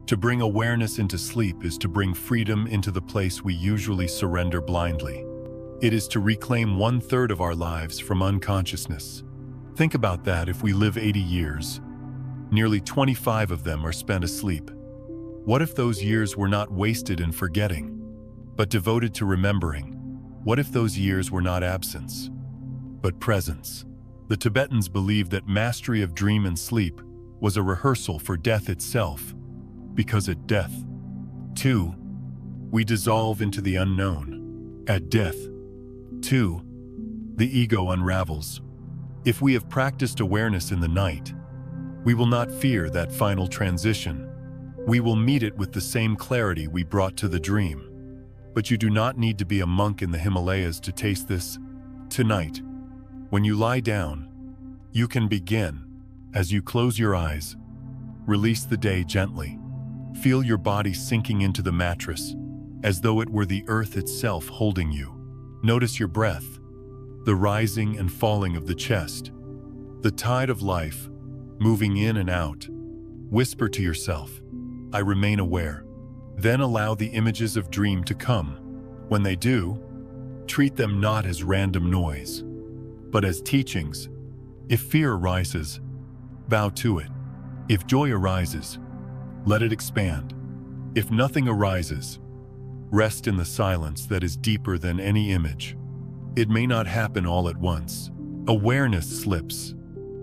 To bring awareness into sleep is to bring freedom into the place we usually surrender blindly. It is to reclaim 1/3 of our lives from unconsciousness. Think about that. If we live 80 years, nearly 25 of them are spent asleep. What if those years were not wasted in forgetting, but devoted to remembering? What if those years were not absence, but presence? The Tibetans believed that mastery of dream and sleep was a rehearsal for death itself, because at death, too, we dissolve into the unknown. At death, too, the ego unravels. If we have practiced awareness in the night, we will not fear that final transition. We will meet it with the same clarity we brought to the dream. But you do not need to be a monk in the Himalayas to taste this. Tonight, when you lie down, you can begin. As you close your eyes, release the day gently. Feel your body sinking into the mattress, as though it were the earth itself holding you. Notice your breath, the rising and falling of the chest, the tide of life moving in and out. Whisper to yourself, I remain aware. Then allow the images of dream to come. When they do, treat them not as random noise, but as teachings. If fear arises, bow to it. If joy arises, let it expand. If nothing arises, rest in the silence that is deeper than any image. It may not happen all at once. Awareness slips.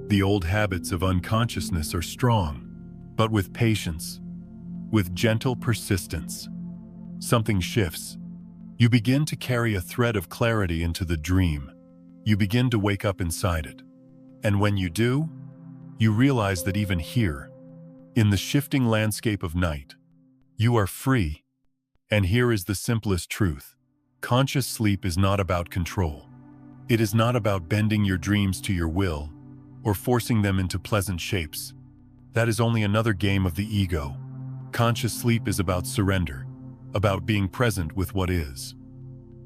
The old habits of unconsciousness are strong, but with patience, with gentle persistence, something shifts. You begin to carry a thread of clarity into the dream. You begin to wake up inside it. And when you do, you realize that even here, in the shifting landscape of night, you are free. And here is the simplest truth. Conscious sleep is not about control. It is not about bending your dreams to your will or forcing them into pleasant shapes. That is only another game of the ego. Conscious sleep is about surrender, about being present with what is,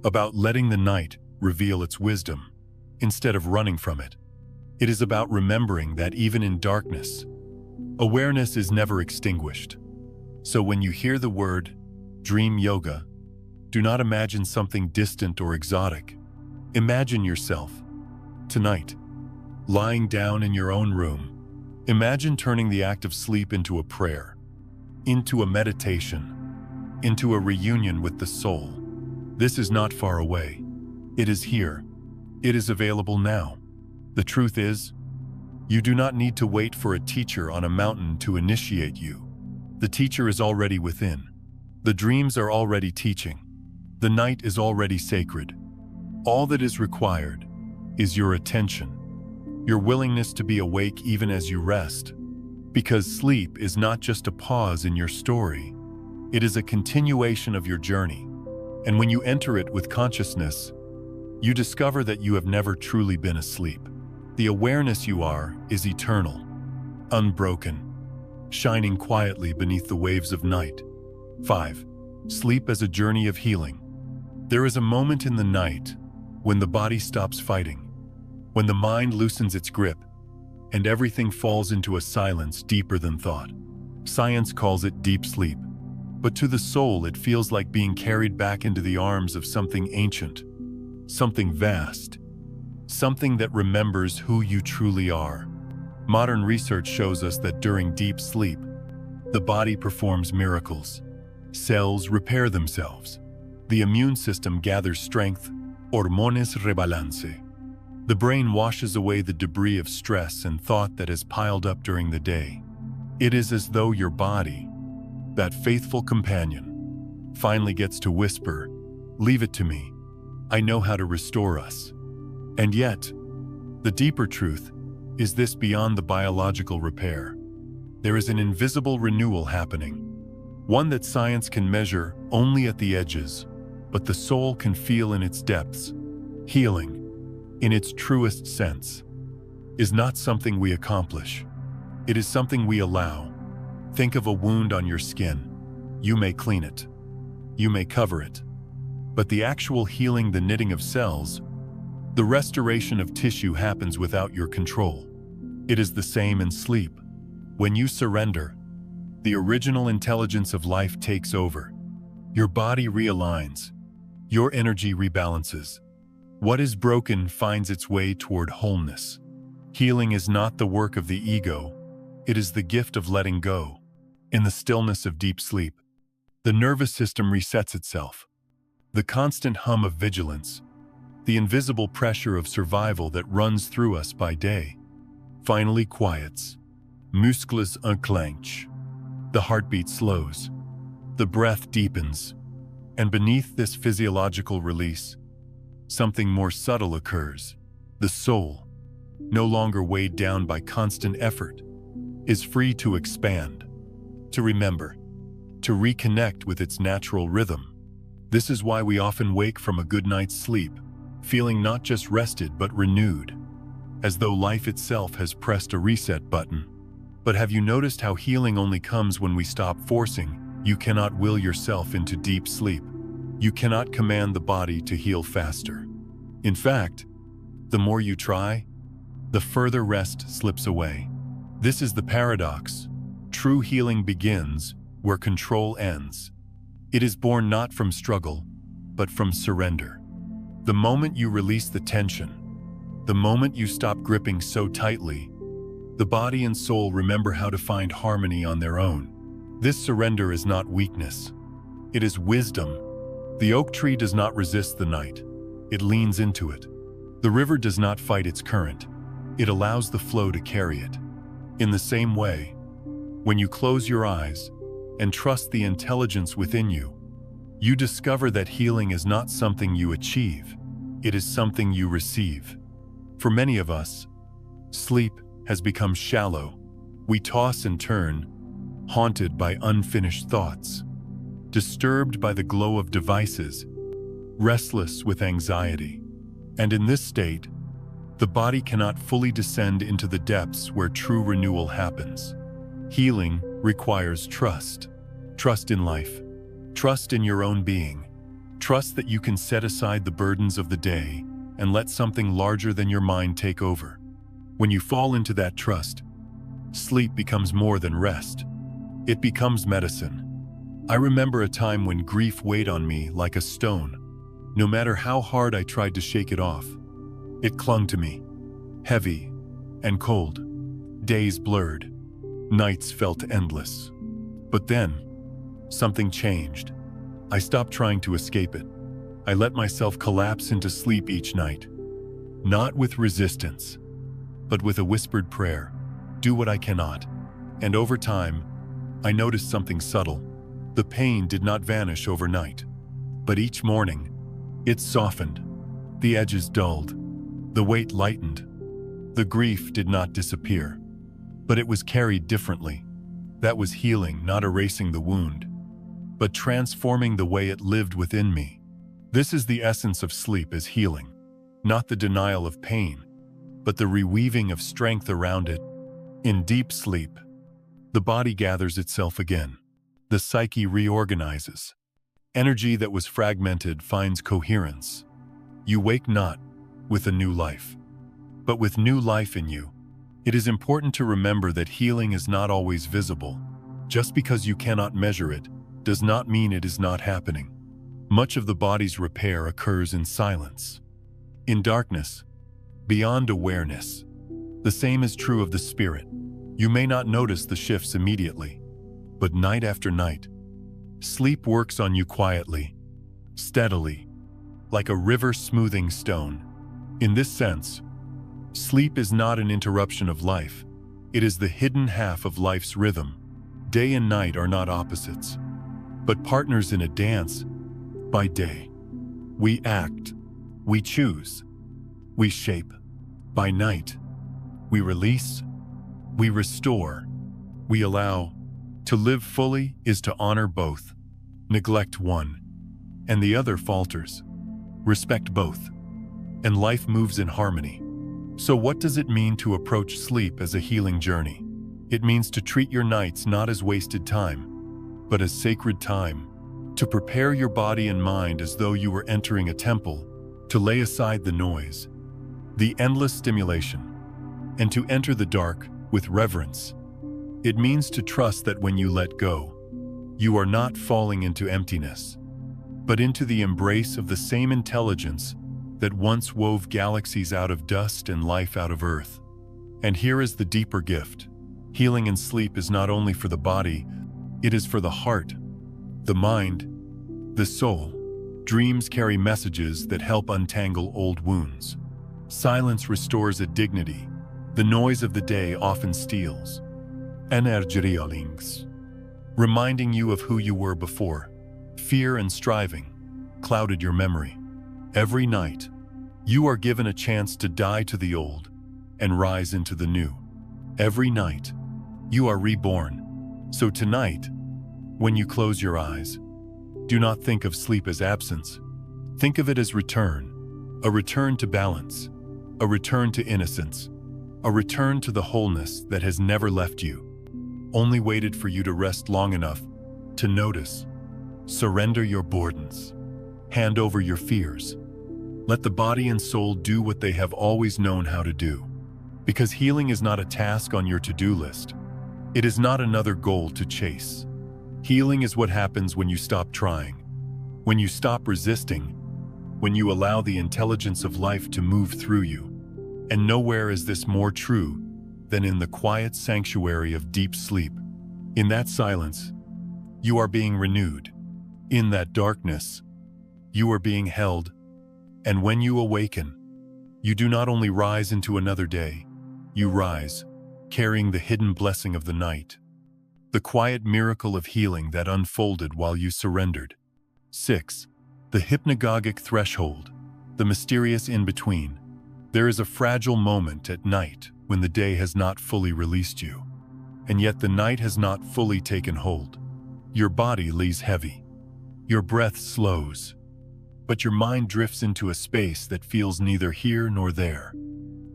about letting the night reveal its wisdom instead of running from it. It is about remembering that even in darkness, awareness is never extinguished. So when you hear the word dream yoga, do not imagine something distant or exotic. Imagine yourself, tonight, lying down in your own room. Imagine turning the act of sleep into a prayer, into a meditation, into a reunion with the soul. This is not far away. It is here. It is available now. The truth is, you do not need to wait for a teacher on a mountain to initiate you. The teacher is already within. The dreams are already teaching. The night is already sacred. All that is required is your attention, your willingness to be awake even as you rest. Because sleep is not just a pause in your story, it is a continuation of your journey. And when you enter it with consciousness, you discover that you have never truly been asleep. The awareness you are is eternal, unbroken, shining quietly beneath the waves of night. 5. Sleep as a journey of healing. There is a moment in the night when the body stops fighting, when the mind loosens its grip, and everything falls into a silence deeper than thought. Science calls it deep sleep, but to the soul it feels like being carried back into the arms of something ancient, something vast, something that remembers who you truly are. Modern research shows us that during deep sleep, the body performs miracles. Cells repair themselves. The immune system gathers strength, hormones rebalance. The brain washes away the debris of stress and thought that has piled up during the day. It is as though your body, that faithful companion, finally gets to whisper, "Leave it to me. I know how to restore us." And yet, the deeper truth is this: beyond the biological repair, there is an invisible renewal happening, one that science can measure only at the edges, but the soul can feel in its depths. Healing, in its truest sense, is not something we accomplish. It is something we allow. Think of a wound on your skin. You may clean it. You may cover it. But the actual healing, the knitting of cells, the restoration of tissue happens without your control. It is the same in sleep. When you surrender, the original intelligence of life takes over. Your body realigns. Your energy rebalances. What is broken finds its way toward wholeness. Healing is not the work of the ego. It is the gift of letting go. In the stillness of deep sleep, the nervous system resets itself. The constant hum of vigilance, the invisible pressure of survival that runs through us by day, finally quiets. Muscles enclench. The heartbeat slows. The breath deepens. And beneath this physiological release, something more subtle occurs. The soul, no longer weighed down by constant effort, is free to expand, to remember, to reconnect with its natural rhythm. This is why we often wake from a good night's sleep, feeling not just rested but renewed, as though life itself has pressed a reset button. But have you noticed how healing only comes when we stop forcing? You cannot will yourself into deep sleep. You cannot command the body to heal faster. In fact, the more you try, the further rest slips away. This is the paradox. True healing begins where control ends. It is born not from struggle, but from surrender. The moment you release the tension, the moment you stop gripping so tightly, the body and soul remember how to find harmony on their own. This surrender is not weakness. It is wisdom. The oak tree does not resist the night. It leans into it. The river does not fight its current. It allows the flow to carry it. In the same way, when you close your eyes and trust the intelligence within you, you discover that healing is not something you achieve. It is something you receive. For many of us, sleep has become shallow. We toss and turn, haunted by unfinished thoughts, disturbed by the glow of devices, restless with anxiety. And in this state, the body cannot fully descend into the depths where true renewal happens. Healing requires trust. Trust in life. Trust in your own being. Trust that you can set aside the burdens of the day and let something larger than your mind take over. When you fall into that trust, sleep becomes more than rest. It becomes medicine. I remember a time when grief weighed on me like a stone. No matter how hard I tried to shake it off, it clung to me, heavy and cold. Days blurred, nights felt endless. But then, something changed. I stopped trying to escape it. I let myself collapse into sleep each night, not with resistance, but with a whispered prayer, "Do what I cannot." And over time, I noticed something subtle. The pain did not vanish overnight, but each morning, it softened. The edges dulled. The weight lightened. The grief did not disappear, but it was carried differently. That was healing, not erasing the wound, but transforming the way it lived within me. This is the essence of sleep, as healing, not the denial of pain, but the reweaving of strength around it. In deep sleep, the body gathers itself again. The psyche reorganizes. Energy that was fragmented finds coherence. You wake not with a new life, but with new life in you. It is important to remember that healing is not always visible. Just because you cannot measure it does not mean it is not happening. Much of the body's repair occurs in silence, in darkness, beyond awareness. The same is true of the spirit. You may not notice the shifts immediately, but night after night, sleep works on you quietly, steadily, like a river smoothing stone. In this sense, sleep is not an interruption of life. It is the hidden half of life's rhythm. Day and night are not opposites, but partners in a dance. By day, we act, we choose, we shape. By night, we release, we restore, we allow. To live fully is to honor both. Neglect one, and the other falters. Respect both, and life moves in harmony. So what does it mean to approach sleep as a healing journey? It means to treat your nights not as wasted time, but as sacred time. To prepare your body and mind as though you were entering a temple, to lay aside the noise, the endless stimulation, and to enter the dark with reverence. It means to trust that when you let go, you are not falling into emptiness, but into the embrace of the same intelligence that once wove galaxies out of dust and life out of earth. And here is the deeper gift. Healing in sleep is not only for the body, it is for the heart, the mind, the soul. Dreams carry messages that help untangle old wounds. Silence restores a dignity. The noise of the day often steals. Energy, reminding you of who you were before. Fear and striving clouded your memory. Every night, you are given a chance to die to the old and rise into the new. Every night, you are reborn. So tonight, when you close your eyes, do not think of sleep as absence. Think of it as return. A return to balance. A return to innocence. A return to the wholeness that has never left you, only waited for you to rest long enough to notice. Surrender your burdens. Hand over your fears. Let the body and soul do what they have always known how to do. Because healing is not a task on your to-do list. It is not another goal to chase. Healing is what happens when you stop trying, when you stop resisting, when you allow the intelligence of life to move through you. And nowhere is this more true than in the quiet sanctuary of deep sleep. In that silence, you are being renewed. In that darkness, you are being held. And when you awaken, you do not only rise into another day, you rise, carrying the hidden blessing of the night, the quiet miracle of healing that unfolded while you surrendered. 6. The hypnagogic threshold, the mysterious in-between. There is a fragile moment at night when the day has not fully released you, and yet the night has not fully taken hold. Your body lays heavy. Your breath slows, but your mind drifts into a space that feels neither here nor there.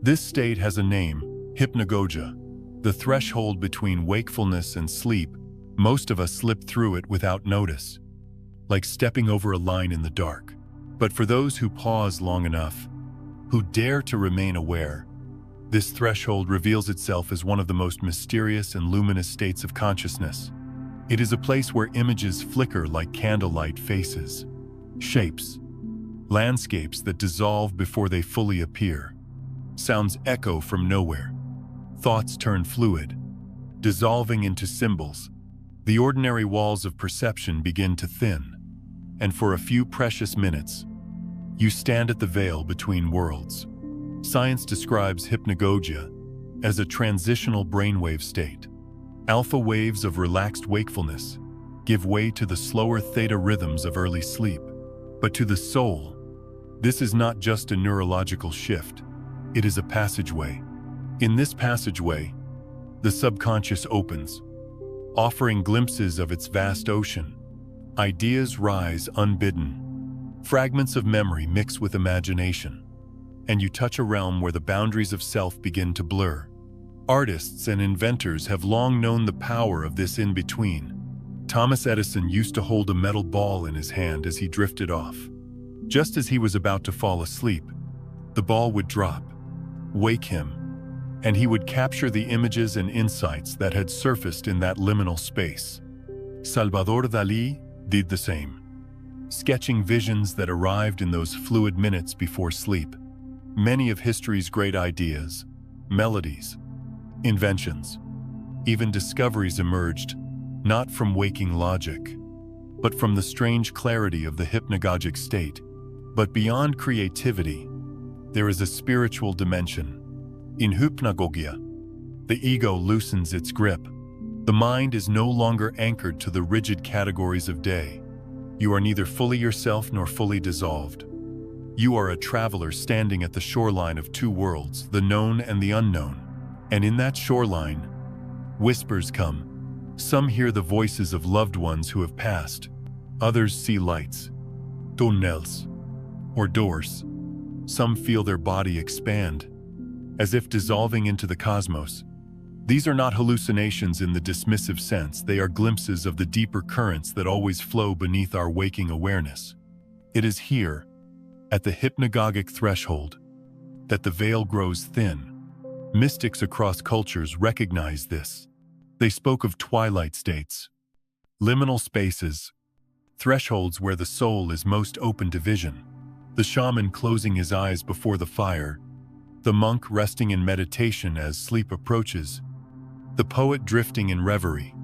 This state has a name, hypnagogia, the threshold between wakefulness and sleep. Most of us slip through it without notice, like stepping over a line in the dark. But for those who pause long enough, who dare to remain aware, this threshold reveals itself as one of the most mysterious and luminous states of consciousness. It is a place where images flicker like candlelight, faces, shapes, landscapes that dissolve before they fully appear. Sounds echo from nowhere. Thoughts turn fluid, dissolving into symbols. The ordinary walls of perception begin to thin, and for a few precious minutes, you stand at the veil between worlds. Science describes hypnagogia as a transitional brainwave state. Alpha waves of relaxed wakefulness, give way to the slower theta rhythms of early sleep. But to the soul, this is not just a neurological shift, it is a passageway. In this passageway, the subconscious opens, offering glimpses of its vast ocean. Ideas rise unbidden. Fragments of memory mix with imagination, and you touch a realm where the boundaries of self begin to blur. Artists and inventors have long known the power of this in-between. Thomas Edison used to hold a metal ball in his hand as he drifted off. Just as he was about to fall asleep, the ball would drop, wake him, and he would capture the images and insights that had surfaced in that liminal space. Salvador Dalí did the same, sketching visions that arrived in those fluid minutes before sleep. Many of history's great ideas, melodies, inventions, even discoveries emerged not from waking logic, but from the strange clarity of the hypnagogic state. But beyond creativity, there is a spiritual dimension. In Hypnagogia, the ego loosens its grip. The mind is no longer anchored to the rigid categories of day. You are neither fully yourself nor fully dissolved. You are a traveler standing at the shoreline of two worlds, the known and the unknown. And in that shoreline, whispers come. Some hear the voices of loved ones who have passed. Others see lights, tunnels, or doors. Some feel their body expand, as if dissolving into the cosmos. These are not hallucinations in the dismissive sense, they are glimpses of the deeper currents that always flow beneath our waking awareness. It is here, at the hypnagogic threshold, that the veil grows thin. Mystics across cultures recognize this. They spoke of twilight states, liminal spaces, thresholds where the soul is most open to vision. The shaman closing his eyes before the fire, the monk resting in meditation as sleep approaches, the poet drifting in reverie.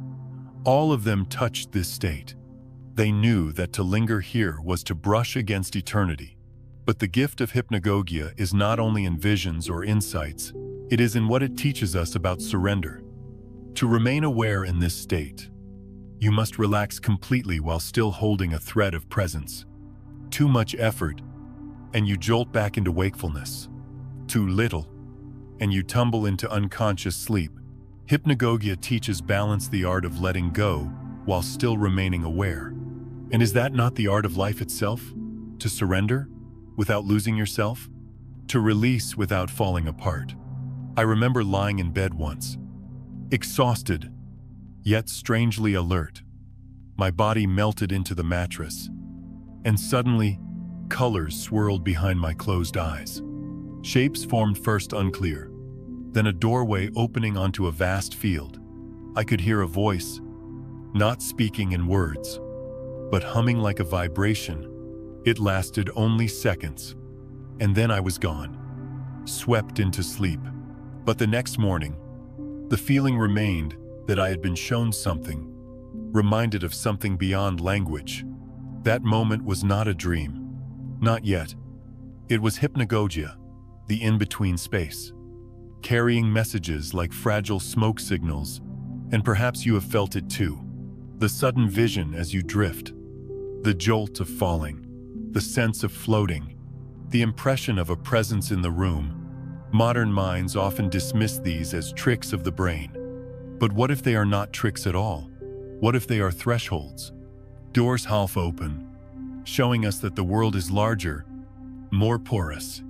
All of them touched this state. They knew that to linger here was to brush against eternity. But the gift of hypnagogia is not only in visions or insights, it is in what it teaches us about surrender. To remain aware in this state, you must relax completely while still holding a thread of presence. Too much effort, and you jolt back into wakefulness. Too little, and you tumble into unconscious sleep. Hypnagogia teaches balance, the art of letting go while still remaining aware. And is that not the art of life itself? To surrender without losing yourself? To release without falling apart? I remember lying in bed once, exhausted, yet strangely alert. My body melted into the mattress, and suddenly, colors swirled behind my closed eyes. Shapes formed, first unclear, then a doorway opening onto a vast field. I could hear a voice, not speaking in words, but humming like a vibration. It lasted only seconds, and then I was gone, swept into sleep. But the next morning, the feeling remained that I had been shown something, reminded of something beyond language. That moment was not a dream. Not yet. It was hypnagogia, the in-between space, carrying messages like fragile smoke signals, and perhaps you have felt it too. The sudden vision as you drift, the jolt of falling, the sense of floating, the impression of a presence in the room. Modern minds often dismiss these as tricks of the brain. But what if they are not tricks at all? What if they are thresholds? Doors half open, showing us that the world is larger, more porous,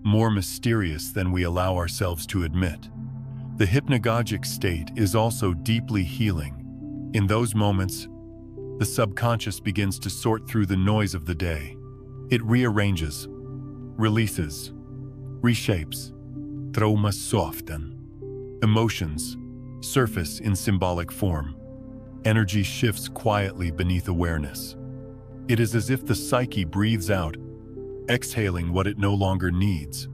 more mysterious than we allow ourselves to admit. The hypnagogic state is also deeply healing. In those moments, the subconscious begins to sort through the noise of the day. It rearranges, releases, reshapes. Traumas soften. Emotions surface in symbolic form. Energy shifts quietly beneath awareness. It is as if the psyche breathes out, exhaling what it no longer needs,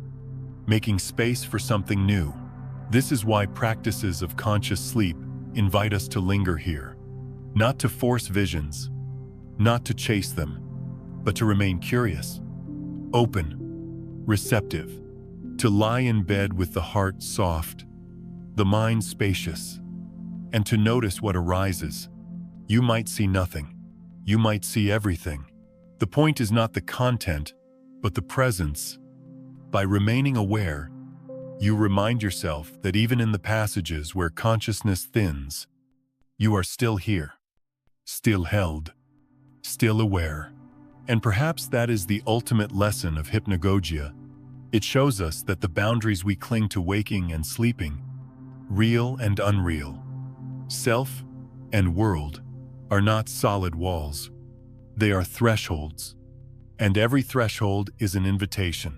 making space for something new. This is why practices of conscious sleep invite us to linger here, not to force visions, not to chase them, but to remain curious, open, receptive, to lie in bed with the heart soft, the mind spacious, and to notice what arises. You might see nothing. You might see everything. The point is not the content, but the presence. By remaining aware, you remind yourself that even in the passages where consciousness thins, you are still here, still held, still aware. And perhaps that is the ultimate lesson of hypnagogia. It shows us that the boundaries we cling to waking and sleeping, real and unreal, self and world, are not solid walls. They are thresholds. And every threshold is an invitation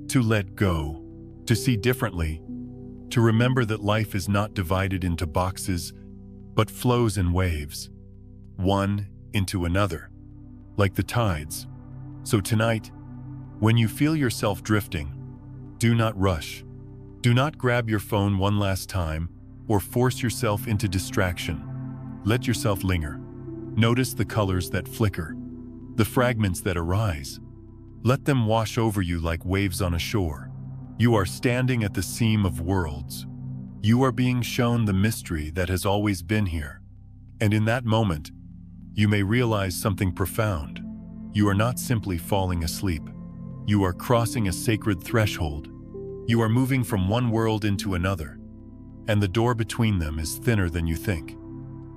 to let go, to see differently, to remember that life is not divided into boxes, but flows in waves, one into another, like the tides. So tonight, when you feel yourself drifting, do not rush. Do not grab your phone one last time or force yourself into distraction. Let yourself linger. Notice the colors that flicker, the fragments that arise. Let them wash over you like waves on a shore. You are standing at the seam of worlds. You are being shown the mystery that has always been here. And in that moment, you may realize something profound. You are not simply falling asleep. You are crossing a sacred threshold. You are moving from one world into another, and the door between them is thinner than you think.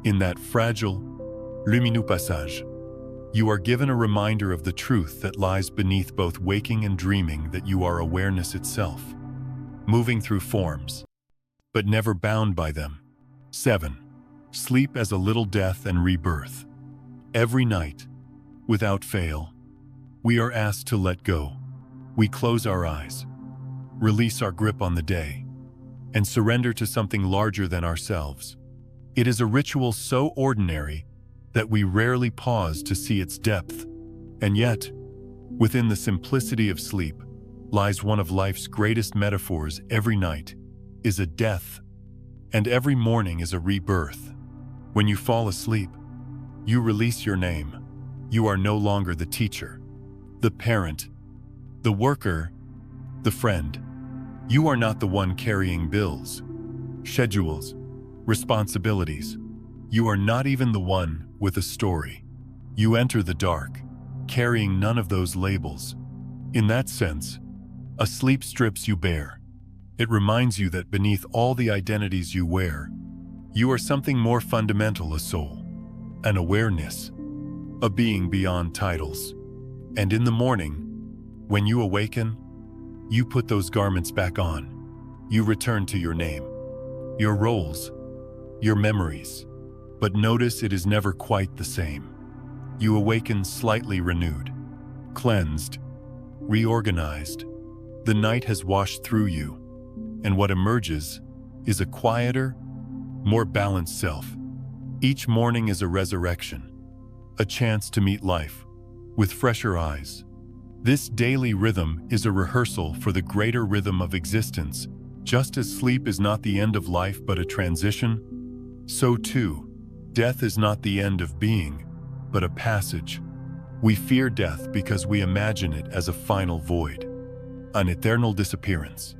In that fragile, lumineux passage, you are given a reminder of the truth that lies beneath both waking and dreaming, that you are awareness itself, moving through forms, but never bound by them. 7. Sleep as a little death and rebirth. Every night, without fail, we are asked to let go. We close our eyes, release our grip on the day, and surrender to something larger than ourselves. It is a ritual so ordinary that we rarely pause to see its depth. And yet, within the simplicity of sleep lies one of life's greatest metaphors. Every night is a death, and every morning is a rebirth. When you fall asleep, you release your name. You are no longer the teacher, the parent, the worker, the friend. You are not the one carrying bills, schedules, responsibilities. You are not even the one with a story. You enter the dark, carrying none of those labels. In that sense, a sleep strips you bare. It reminds you that beneath all the identities you wear, you are something more fundamental: a soul, an awareness, a being beyond titles. And in the morning, when you awaken, you put those garments back on. You return to your name, your roles, your memories. But notice it is never quite the same. You awaken slightly renewed, cleansed, reorganized. The night has washed through you, and what emerges is a quieter, more balanced self. Each morning is a resurrection, a chance to meet life with fresher eyes. This daily rhythm is a rehearsal for the greater rhythm of existence. Just as sleep is not the end of life but a transition, so too, death is not the end of being, but a passage. We fear death because we imagine it as a final void, an eternal disappearance.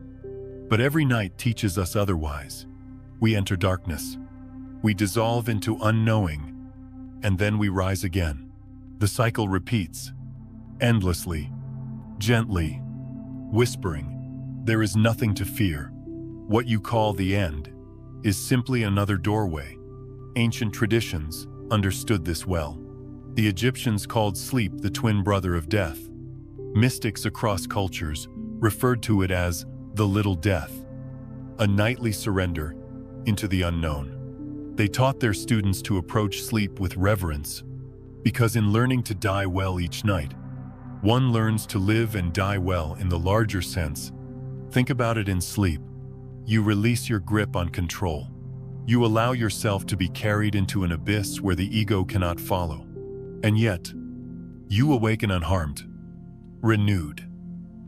But every night teaches us otherwise. We enter darkness. We dissolve into unknowing, and then we rise again. The cycle repeats, endlessly, gently, whispering, there is nothing to fear. What you call the end is simply another doorway. Ancient traditions understood this well. The Egyptians called sleep the twin brother of death. Mystics across cultures referred to it as the little death, a nightly surrender into the unknown. They taught their students to approach sleep with reverence, because in learning to die well each night, one learns to live and die well in the larger sense. Think about it: in sleep, you release your grip on control. You allow yourself to be carried into an abyss where the ego cannot follow. And yet, you awaken unharmed, renewed.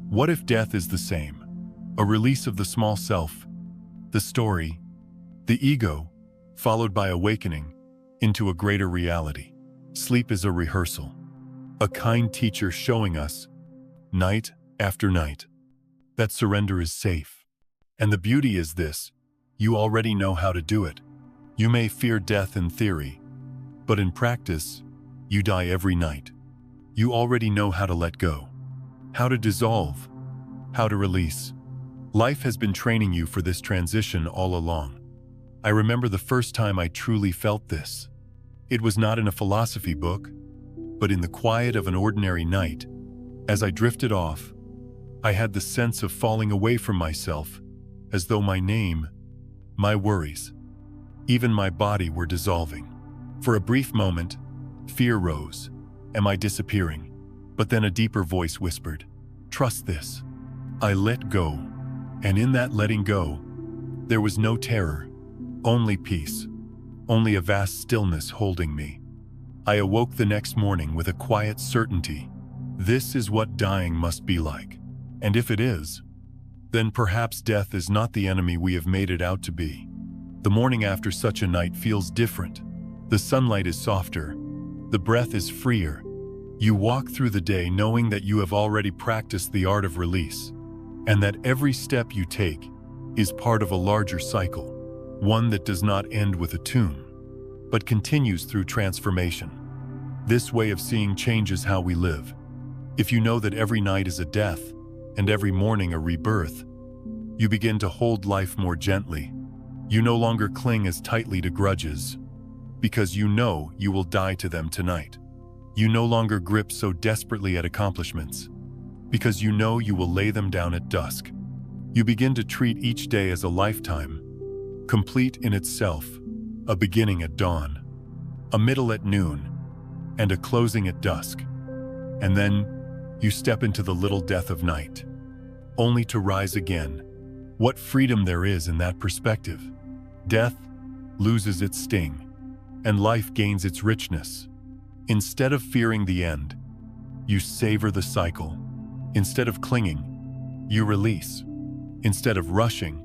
What if death is the same? A release of the small self, the story, the ego, followed by awakening into a greater reality. Sleep is a rehearsal, a kind teacher showing us, night after night, that surrender is safe. And the beauty is this: you already know how to do it. You may fear death in theory, But in practice, you die every night. You already know how to let go, how to dissolve, how to release. Life has been training you for this transition all along. I remember the first time I truly felt this. It was not in a philosophy book, but in the quiet of an ordinary night. As I drifted off, I had the sense of falling away from myself, as though my name, my worries, even my body were dissolving. For a brief moment, fear rose. Am I disappearing? But then a deeper voice whispered, "Trust this." I let go, and in that letting go, there was no terror, only peace, only a vast stillness holding me. I awoke the next morning with a quiet certainty. This is what dying must be like. And if it is, then perhaps death is not the enemy we have made it out to be. The morning after such a night feels different. The sunlight is softer. The breath is freer. You walk through the day knowing that you have already practiced the art of release, and that every step you take is part of a larger cycle, one that does not end with a tomb, but continues through transformation. This way of seeing changes how we live. If you know that every night is a death and every morning a rebirth, you begin to hold life more gently. You no longer cling as tightly to grudges, because you know you will die to them tonight. You no longer grip so desperately at accomplishments, because you know you will lay them down at dusk. You begin to treat each day as a lifetime, complete in itself, a beginning at dawn, a middle at noon, and a closing at dusk. And then you step into the little death of night, only to rise again. What freedom there is in that perspective. Death loses its sting, and life gains its richness. Instead of fearing the end, you savor the cycle. Instead of clinging, you release. Instead of rushing,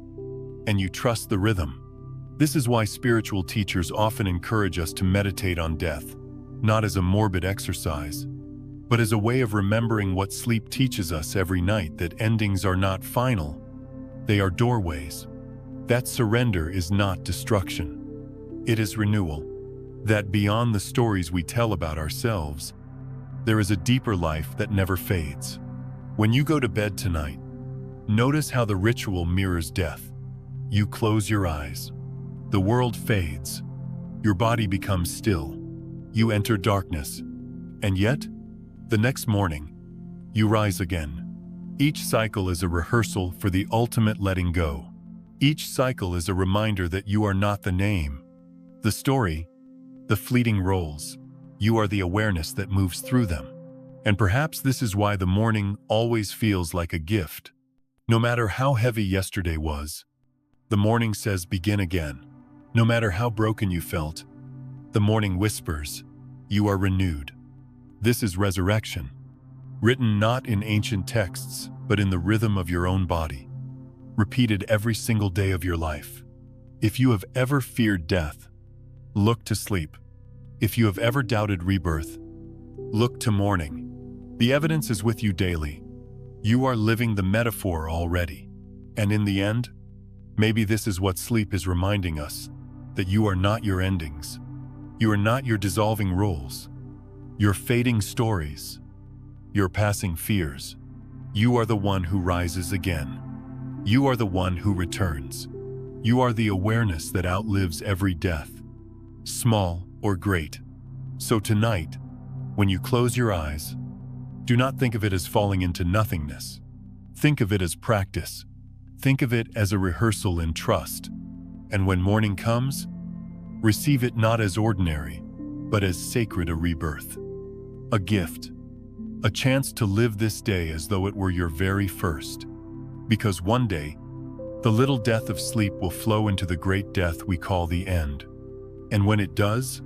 and you trust the rhythm. This is why spiritual teachers often encourage us to meditate on death, not as a morbid exercise, but as a way of remembering what sleep teaches us every night, that endings are not final, they are doorways. That surrender is not destruction, it is renewal. That beyond the stories we tell about ourselves, there is a deeper life that never fades. When you go to bed tonight, notice how the ritual mirrors death. You close your eyes. The world fades. Your body becomes still. You enter darkness. And yet, the next morning, you rise again. Each cycle is a rehearsal for the ultimate letting go. Each cycle is a reminder that you are not the name, the story, the fleeting roles. You are the awareness that moves through them. And perhaps this is why the morning always feels like a gift. No matter how heavy yesterday was, the morning says begin again. No matter how broken you felt, the morning whispers, you are renewed. This is resurrection, written not in ancient texts, but in the rhythm of your own body, repeated every single day of your life. If you have ever feared death, look to sleep. If you have ever doubted rebirth, look to morning. The evidence is with you daily. You are living the metaphor already. And in the end, maybe this is what sleep is reminding us, that you are not your endings. You are not your dissolving roles, your fading stories, your passing fears. You are the one who rises again. You are the one who returns. You are the awareness that outlives every death, small or great. So tonight, when you close your eyes, do not think of it as falling into nothingness. Think of it as practice. Think of it as a rehearsal in trust. And when morning comes, receive it not as ordinary, but as sacred a rebirth. A gift. A chance to live this day as though it were your very first. Because one day, the little death of sleep will flow into the great death we call the end. And when it does,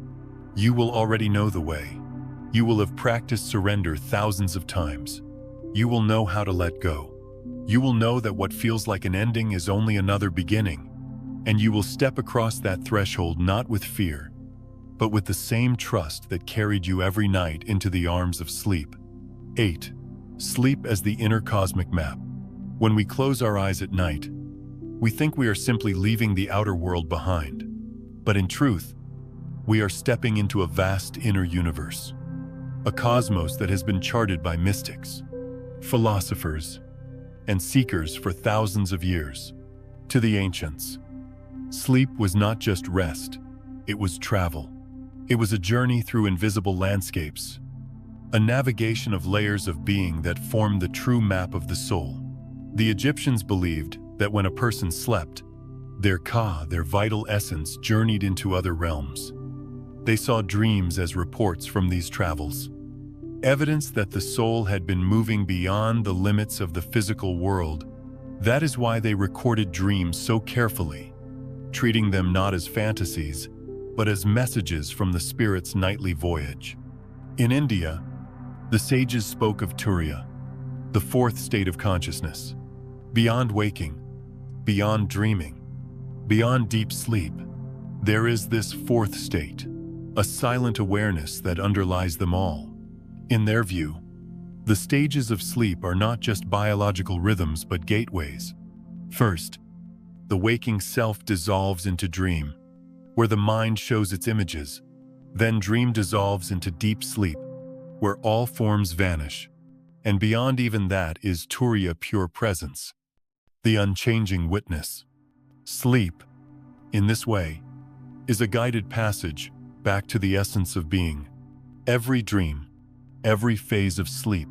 you will already know the way. You will have practiced surrender thousands of times. You will know how to let go. You will know that what feels like an ending is only another beginning. And you will step across that threshold not with fear, but with the same trust that carried you every night into the arms of sleep. 8. Sleep as the inner cosmic map. When we close our eyes at night, we think we are simply leaving the outer world behind. But in truth, We are stepping into a vast inner universe, a cosmos that has been charted by mystics, philosophers, and seekers for thousands of years. To the ancients, sleep was not just rest, it was travel. It was a journey through invisible landscapes, a navigation of layers of being that formed the true map of the soul. The Egyptians believed that when a person slept, their ka, their vital essence, journeyed into other realms. They saw dreams as reports from these travels, evidence that the soul had been moving beyond the limits of the physical world. That is why they recorded dreams so carefully, treating them not as fantasies, but as messages from the spirit's nightly voyage. In India, the sages spoke of Turiya, the fourth state of consciousness. Beyond waking, beyond dreaming, beyond deep sleep, there is this fourth state, a silent awareness that underlies them all. In their view, the stages of sleep are not just biological rhythms but gateways. First, the waking self dissolves into dream, where the mind shows its images. Then dream dissolves into deep sleep, where all forms vanish. And beyond even that is Turiya, pure presence, the unchanging witness. Sleep, in this way, is a guided passage back to the essence of being. Every dream, every phase of sleep,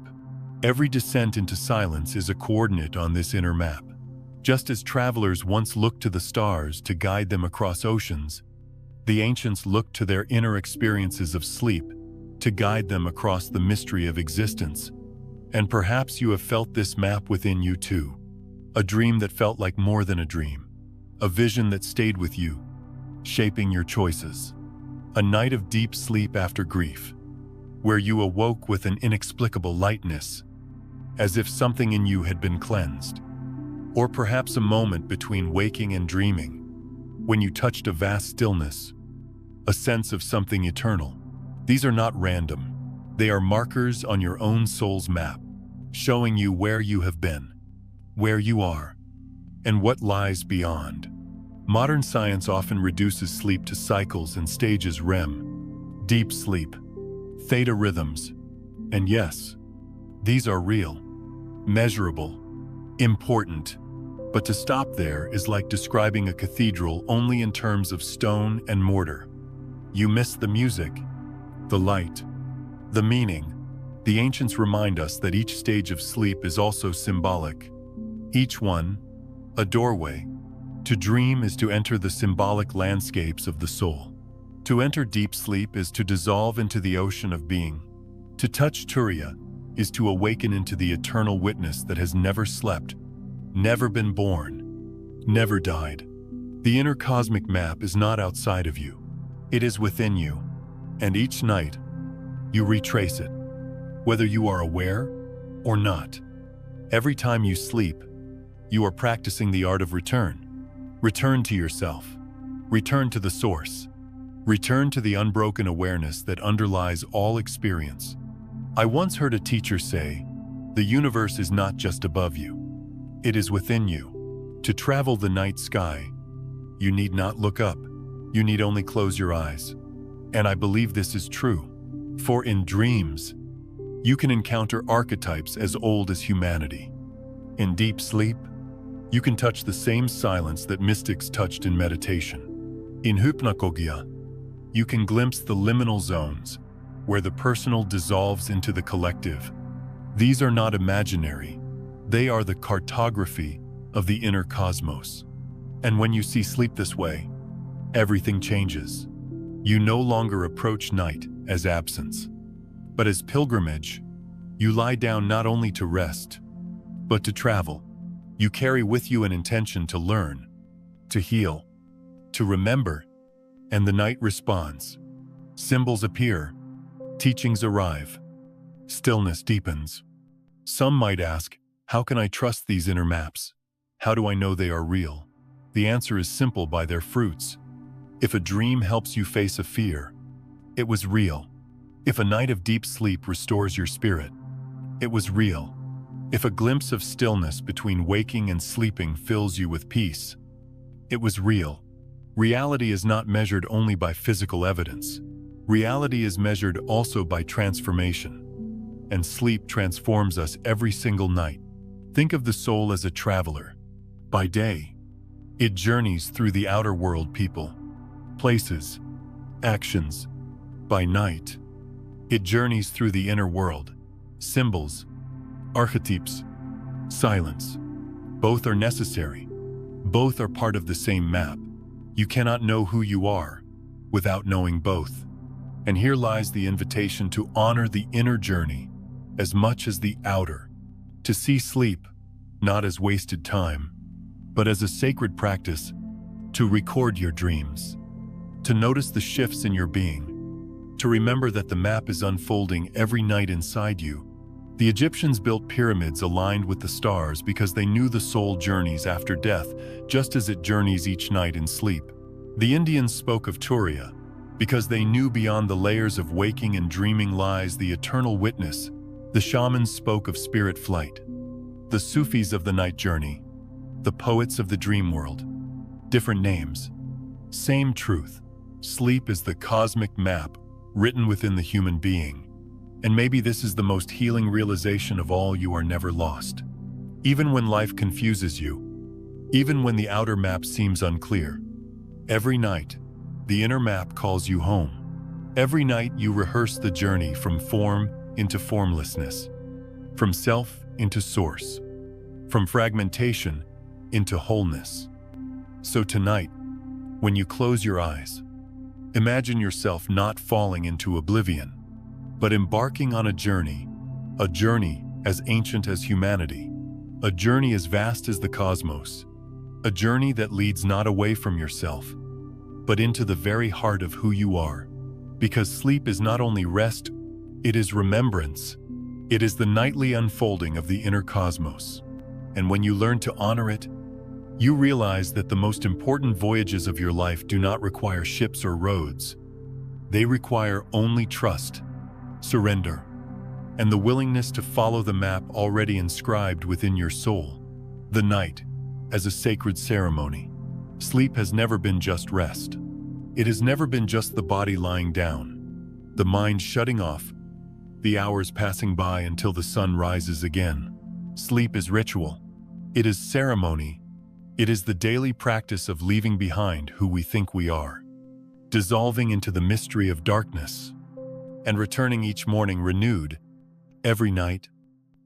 every descent into silence is a coordinate on this inner map. Just as travelers once looked to the stars to guide them across oceans, the ancients looked to their inner experiences of sleep to guide them across the mystery of existence. And perhaps you have felt this map within you too. A dream that felt like more than a dream. A vision that stayed with you, shaping your choices. A night of deep sleep after grief, where you awoke with an inexplicable lightness, as if something in you had been cleansed. Or perhaps a moment between waking and dreaming, when you touched a vast stillness, a sense of something eternal. These are not random. They are markers on your own soul's map, showing you where you have been, where you are, and what lies beyond. Modern science often reduces sleep to cycles and stages: REM, deep sleep, theta rhythms. And yes, these are real, measurable, important. But to stop there is like describing a cathedral only in terms of stone and mortar. You miss the music, the light, the meaning. The ancients remind us that each stage of sleep is also symbolic. Each one, a doorway. To dream is to enter the symbolic landscapes of the soul. To enter deep sleep is to dissolve into the ocean of being. To touch Turiya is to awaken into the eternal witness that has never slept, never been born, never died. The inner cosmic map is not outside of you. It is within you. And each night, you retrace it, whether you are aware or not. Every time you sleep, you are practicing the art of return. Return to yourself. Return to the source. Return to the unbroken awareness that underlies all experience. I once heard a teacher say, "The universe is not just above you. It is within you." To travel the night sky, you need not look up. You need only close your eyes. And I believe this is true. For in dreams, you can encounter archetypes as old as humanity. In deep sleep, you can touch the same silence that mystics touched in meditation. In Hypnagogic, you can glimpse the liminal zones, where the personal dissolves into the collective. These are not imaginary. They are the cartography of the inner cosmos. And when you see sleep this way, everything changes. You no longer approach night as absence, but as pilgrimage. You lie down not only to rest, but to travel. You carry with you an intention to learn, to heal, to remember, and the night responds. Symbols appear, teachings arrive, stillness deepens. Some might ask, how can I trust these inner maps? How do I know they are real? The answer is simple: by their fruits. If a dream helps you face a fear, it was real. If a night of deep sleep restores your spirit, it was real. If a glimpse of stillness between waking and sleeping fills you with peace, it was real. Reality is not measured only by physical evidence. Reality is measured also by transformation. And sleep transforms us every single night. Think of the soul as a traveler. By day, it journeys through the outer world, people, places, actions. By night, it journeys through the inner world, symbols, archetypes, silence. Both are necessary. Both are part of the same map. You cannot know who you are without knowing both. And here lies the invitation to honor the inner journey as much as the outer, to see sleep not as wasted time, but as a sacred practice, to record your dreams, to notice the shifts in your being, to remember that the map is unfolding every night inside you. The Egyptians built pyramids aligned with the stars because they knew the soul journeys after death, just as it journeys each night in sleep. The Indians spoke of Turiya because they knew beyond the layers of waking and dreaming lies the eternal witness. The shamans spoke of spirit flight, the Sufis of the night journey, the poets of the dream world. Different names, same truth. Sleep is the cosmic map written within the human being. And maybe this is the most healing realization of all: you are never lost. Even when life confuses you, even when the outer map seems unclear, every night, the inner map calls you home. Every night you rehearse the journey from form into formlessness, from self into source, from fragmentation into wholeness. So tonight, when you close your eyes, imagine yourself not falling into oblivion, but embarking on a journey as ancient as humanity, a journey as vast as the cosmos, a journey that leads not away from yourself, but into the very heart of who you are. Because sleep is not only rest, it is remembrance. It is the nightly unfolding of the inner cosmos. And when you learn to honor it, you realize that the most important voyages of your life do not require ships or roads. They require only trust, surrender, and the willingness to follow the map already inscribed within your soul. The night, as a sacred ceremony. Sleep has never been just rest. It has never been just the body lying down, the mind shutting off, the hours passing by until the sun rises again. Sleep is ritual. It is ceremony. It is the daily practice of leaving behind who we think we are, dissolving into the mystery of darkness, and returning each morning renewed. Every night,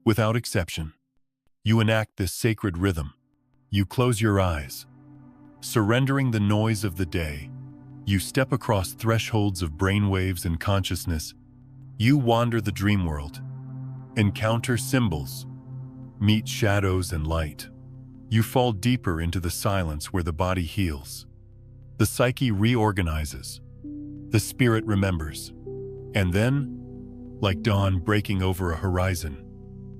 without exception, you enact this sacred rhythm. You close your eyes, surrendering the noise of the day. You step across thresholds of brainwaves and consciousness. You wander the dream world, encounter symbols, meet shadows and light. You fall deeper into the silence where the body heals. The psyche reorganizes. The spirit remembers. And then, like dawn breaking over a horizon,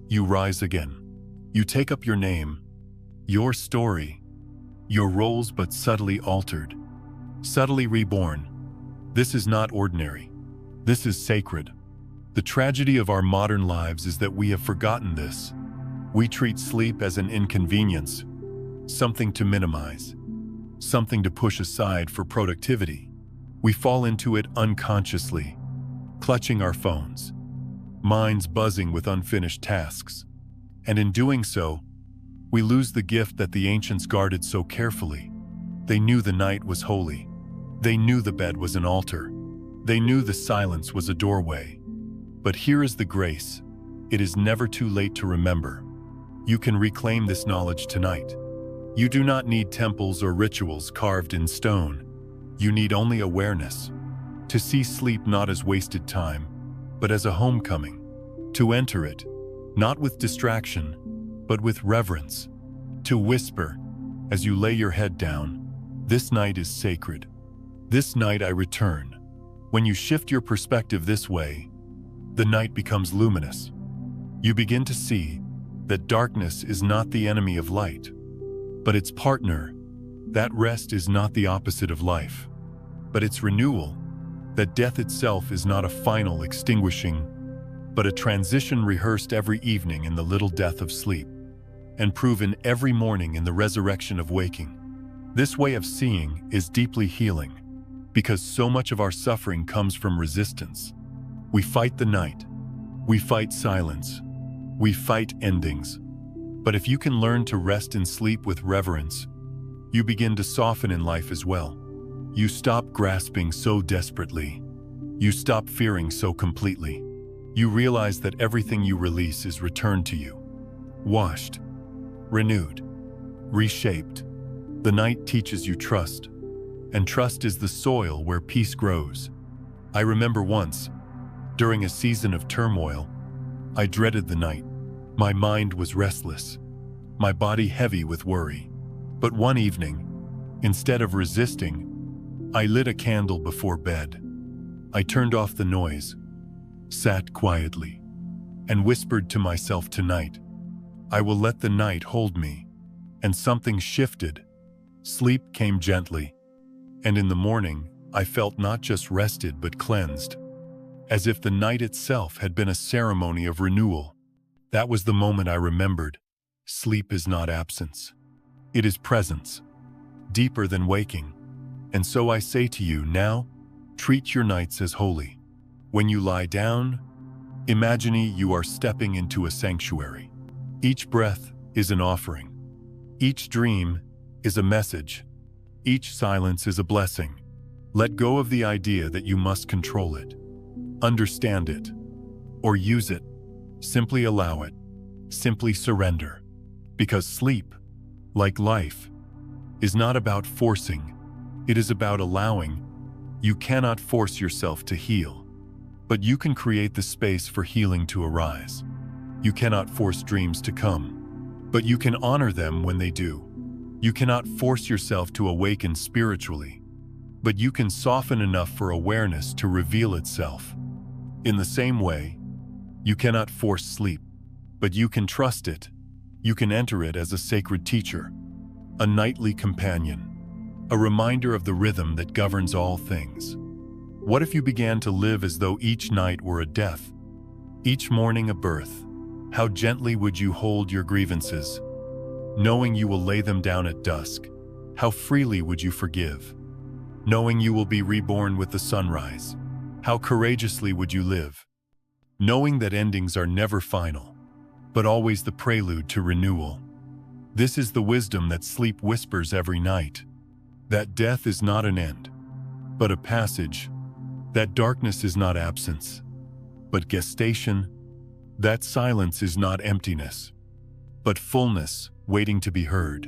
you rise again. You take up your name, your story, your roles, but subtly altered, subtly reborn. This is not ordinary. This is sacred. The tragedy of our modern lives is that we have forgotten this. We treat sleep as an inconvenience, something to minimize, something to push aside for productivity. We fall into it unconsciously, clutching our phones, minds buzzing with unfinished tasks. And in doing so, we lose the gift that the ancients guarded so carefully. They knew the night was holy. They knew the bed was an altar. They knew the silence was a doorway. But here is the grace. It is never too late to remember. You can reclaim this knowledge tonight. You do not need temples or rituals carved in stone. You need only awareness. To see sleep not as wasted time, but as a homecoming. To enter it, not with distraction, but with reverence. To whisper, as you lay your head down, "This night is sacred. This night I return." When you shift your perspective this way, the night becomes luminous. You begin to see that darkness is not the enemy of light, but its partner. That rest is not the opposite of life, but its renewal. That death itself is not a final extinguishing, but a transition rehearsed every evening in the little death of sleep, and proven every morning in the resurrection of waking. This way of seeing is deeply healing, because so much of our suffering comes from resistance. We fight the night. We fight silence. We fight endings. But if you can learn to rest in sleep with reverence, you begin to soften in life as well. You stop grasping so desperately. You stop fearing so completely. You realize that everything you release is returned to you, washed, renewed, reshaped. The night teaches you trust, and trust is the soil where peace grows. I remember once, during a season of turmoil, I dreaded the night. My mind was restless, my body heavy with worry. But one evening, instead of resisting, I lit a candle before bed. I turned off the noise, sat quietly, and whispered to myself, tonight, I will let the night hold me. And something shifted. Sleep came gently, and in the morning, I felt not just rested but cleansed, as if the night itself had been a ceremony of renewal. That was the moment I remembered. Sleep is not absence. It is presence, deeper than waking. And so I say to you now, treat your nights as holy. When you lie down, imagine you are stepping into a sanctuary. Each breath is an offering. Each dream is a message. Each silence is a blessing. Let go of the idea that you must control it, understand it, or use it. Simply allow it. Simply surrender. Because sleep, like life, is not about forcing. It is about allowing. You cannot force yourself to heal, but you can create the space for healing to arise. You cannot force dreams to come, but you can honor them when they do. You cannot force yourself to awaken spiritually, but you can soften enough for awareness to reveal itself. In the same way, you cannot force sleep, but you can trust it. You can enter it as a sacred teacher, a nightly companion, a reminder of the rhythm that governs all things. What if you began to live as though each night were a death, each morning a birth? How gently would you hold your grievances, knowing you will lay them down at dusk? How freely would you forgive, knowing you will be reborn with the sunrise? How courageously would you live, knowing that endings are never final, but always the prelude to renewal? This is the wisdom that sleep whispers every night. That death is not an end, but a passage. That darkness is not absence, but gestation. That silence is not emptiness, but fullness waiting to be heard.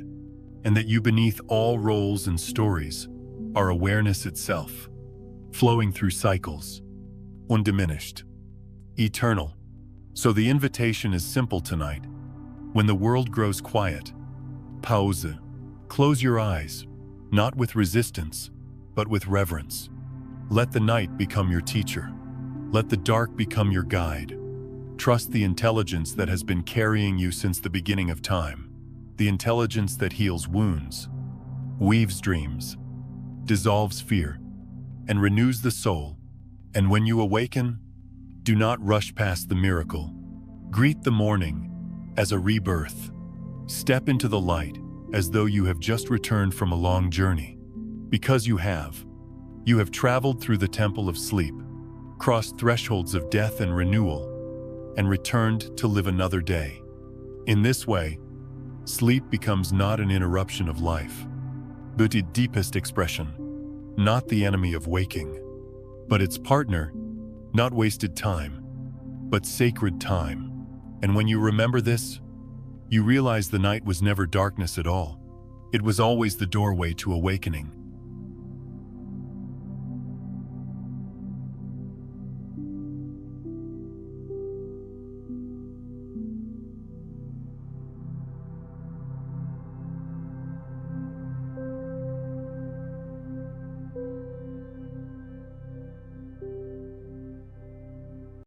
And that you beneath all roles and stories are awareness itself, flowing through cycles, undiminished, eternal. So the invitation is simple tonight. When the world grows quiet, pause, close your eyes, not with resistance, but with reverence. Let the night become your teacher. Let the dark become your guide. Trust the intelligence that has been carrying you since the beginning of time. The intelligence that heals wounds, weaves dreams, dissolves fear, and renews the soul. And when you awaken, do not rush past the miracle. Greet the morning as a rebirth. Step into the light as though you have just returned from a long journey. Because you have traveled through the temple of sleep, crossed thresholds of death and renewal, and returned to live another day. In this way, sleep becomes not an interruption of life, but its deepest expression, not the enemy of waking, but its partner, not wasted time, but sacred time. And when you remember this, you realize the night was never darkness at all. It was always the doorway to awakening.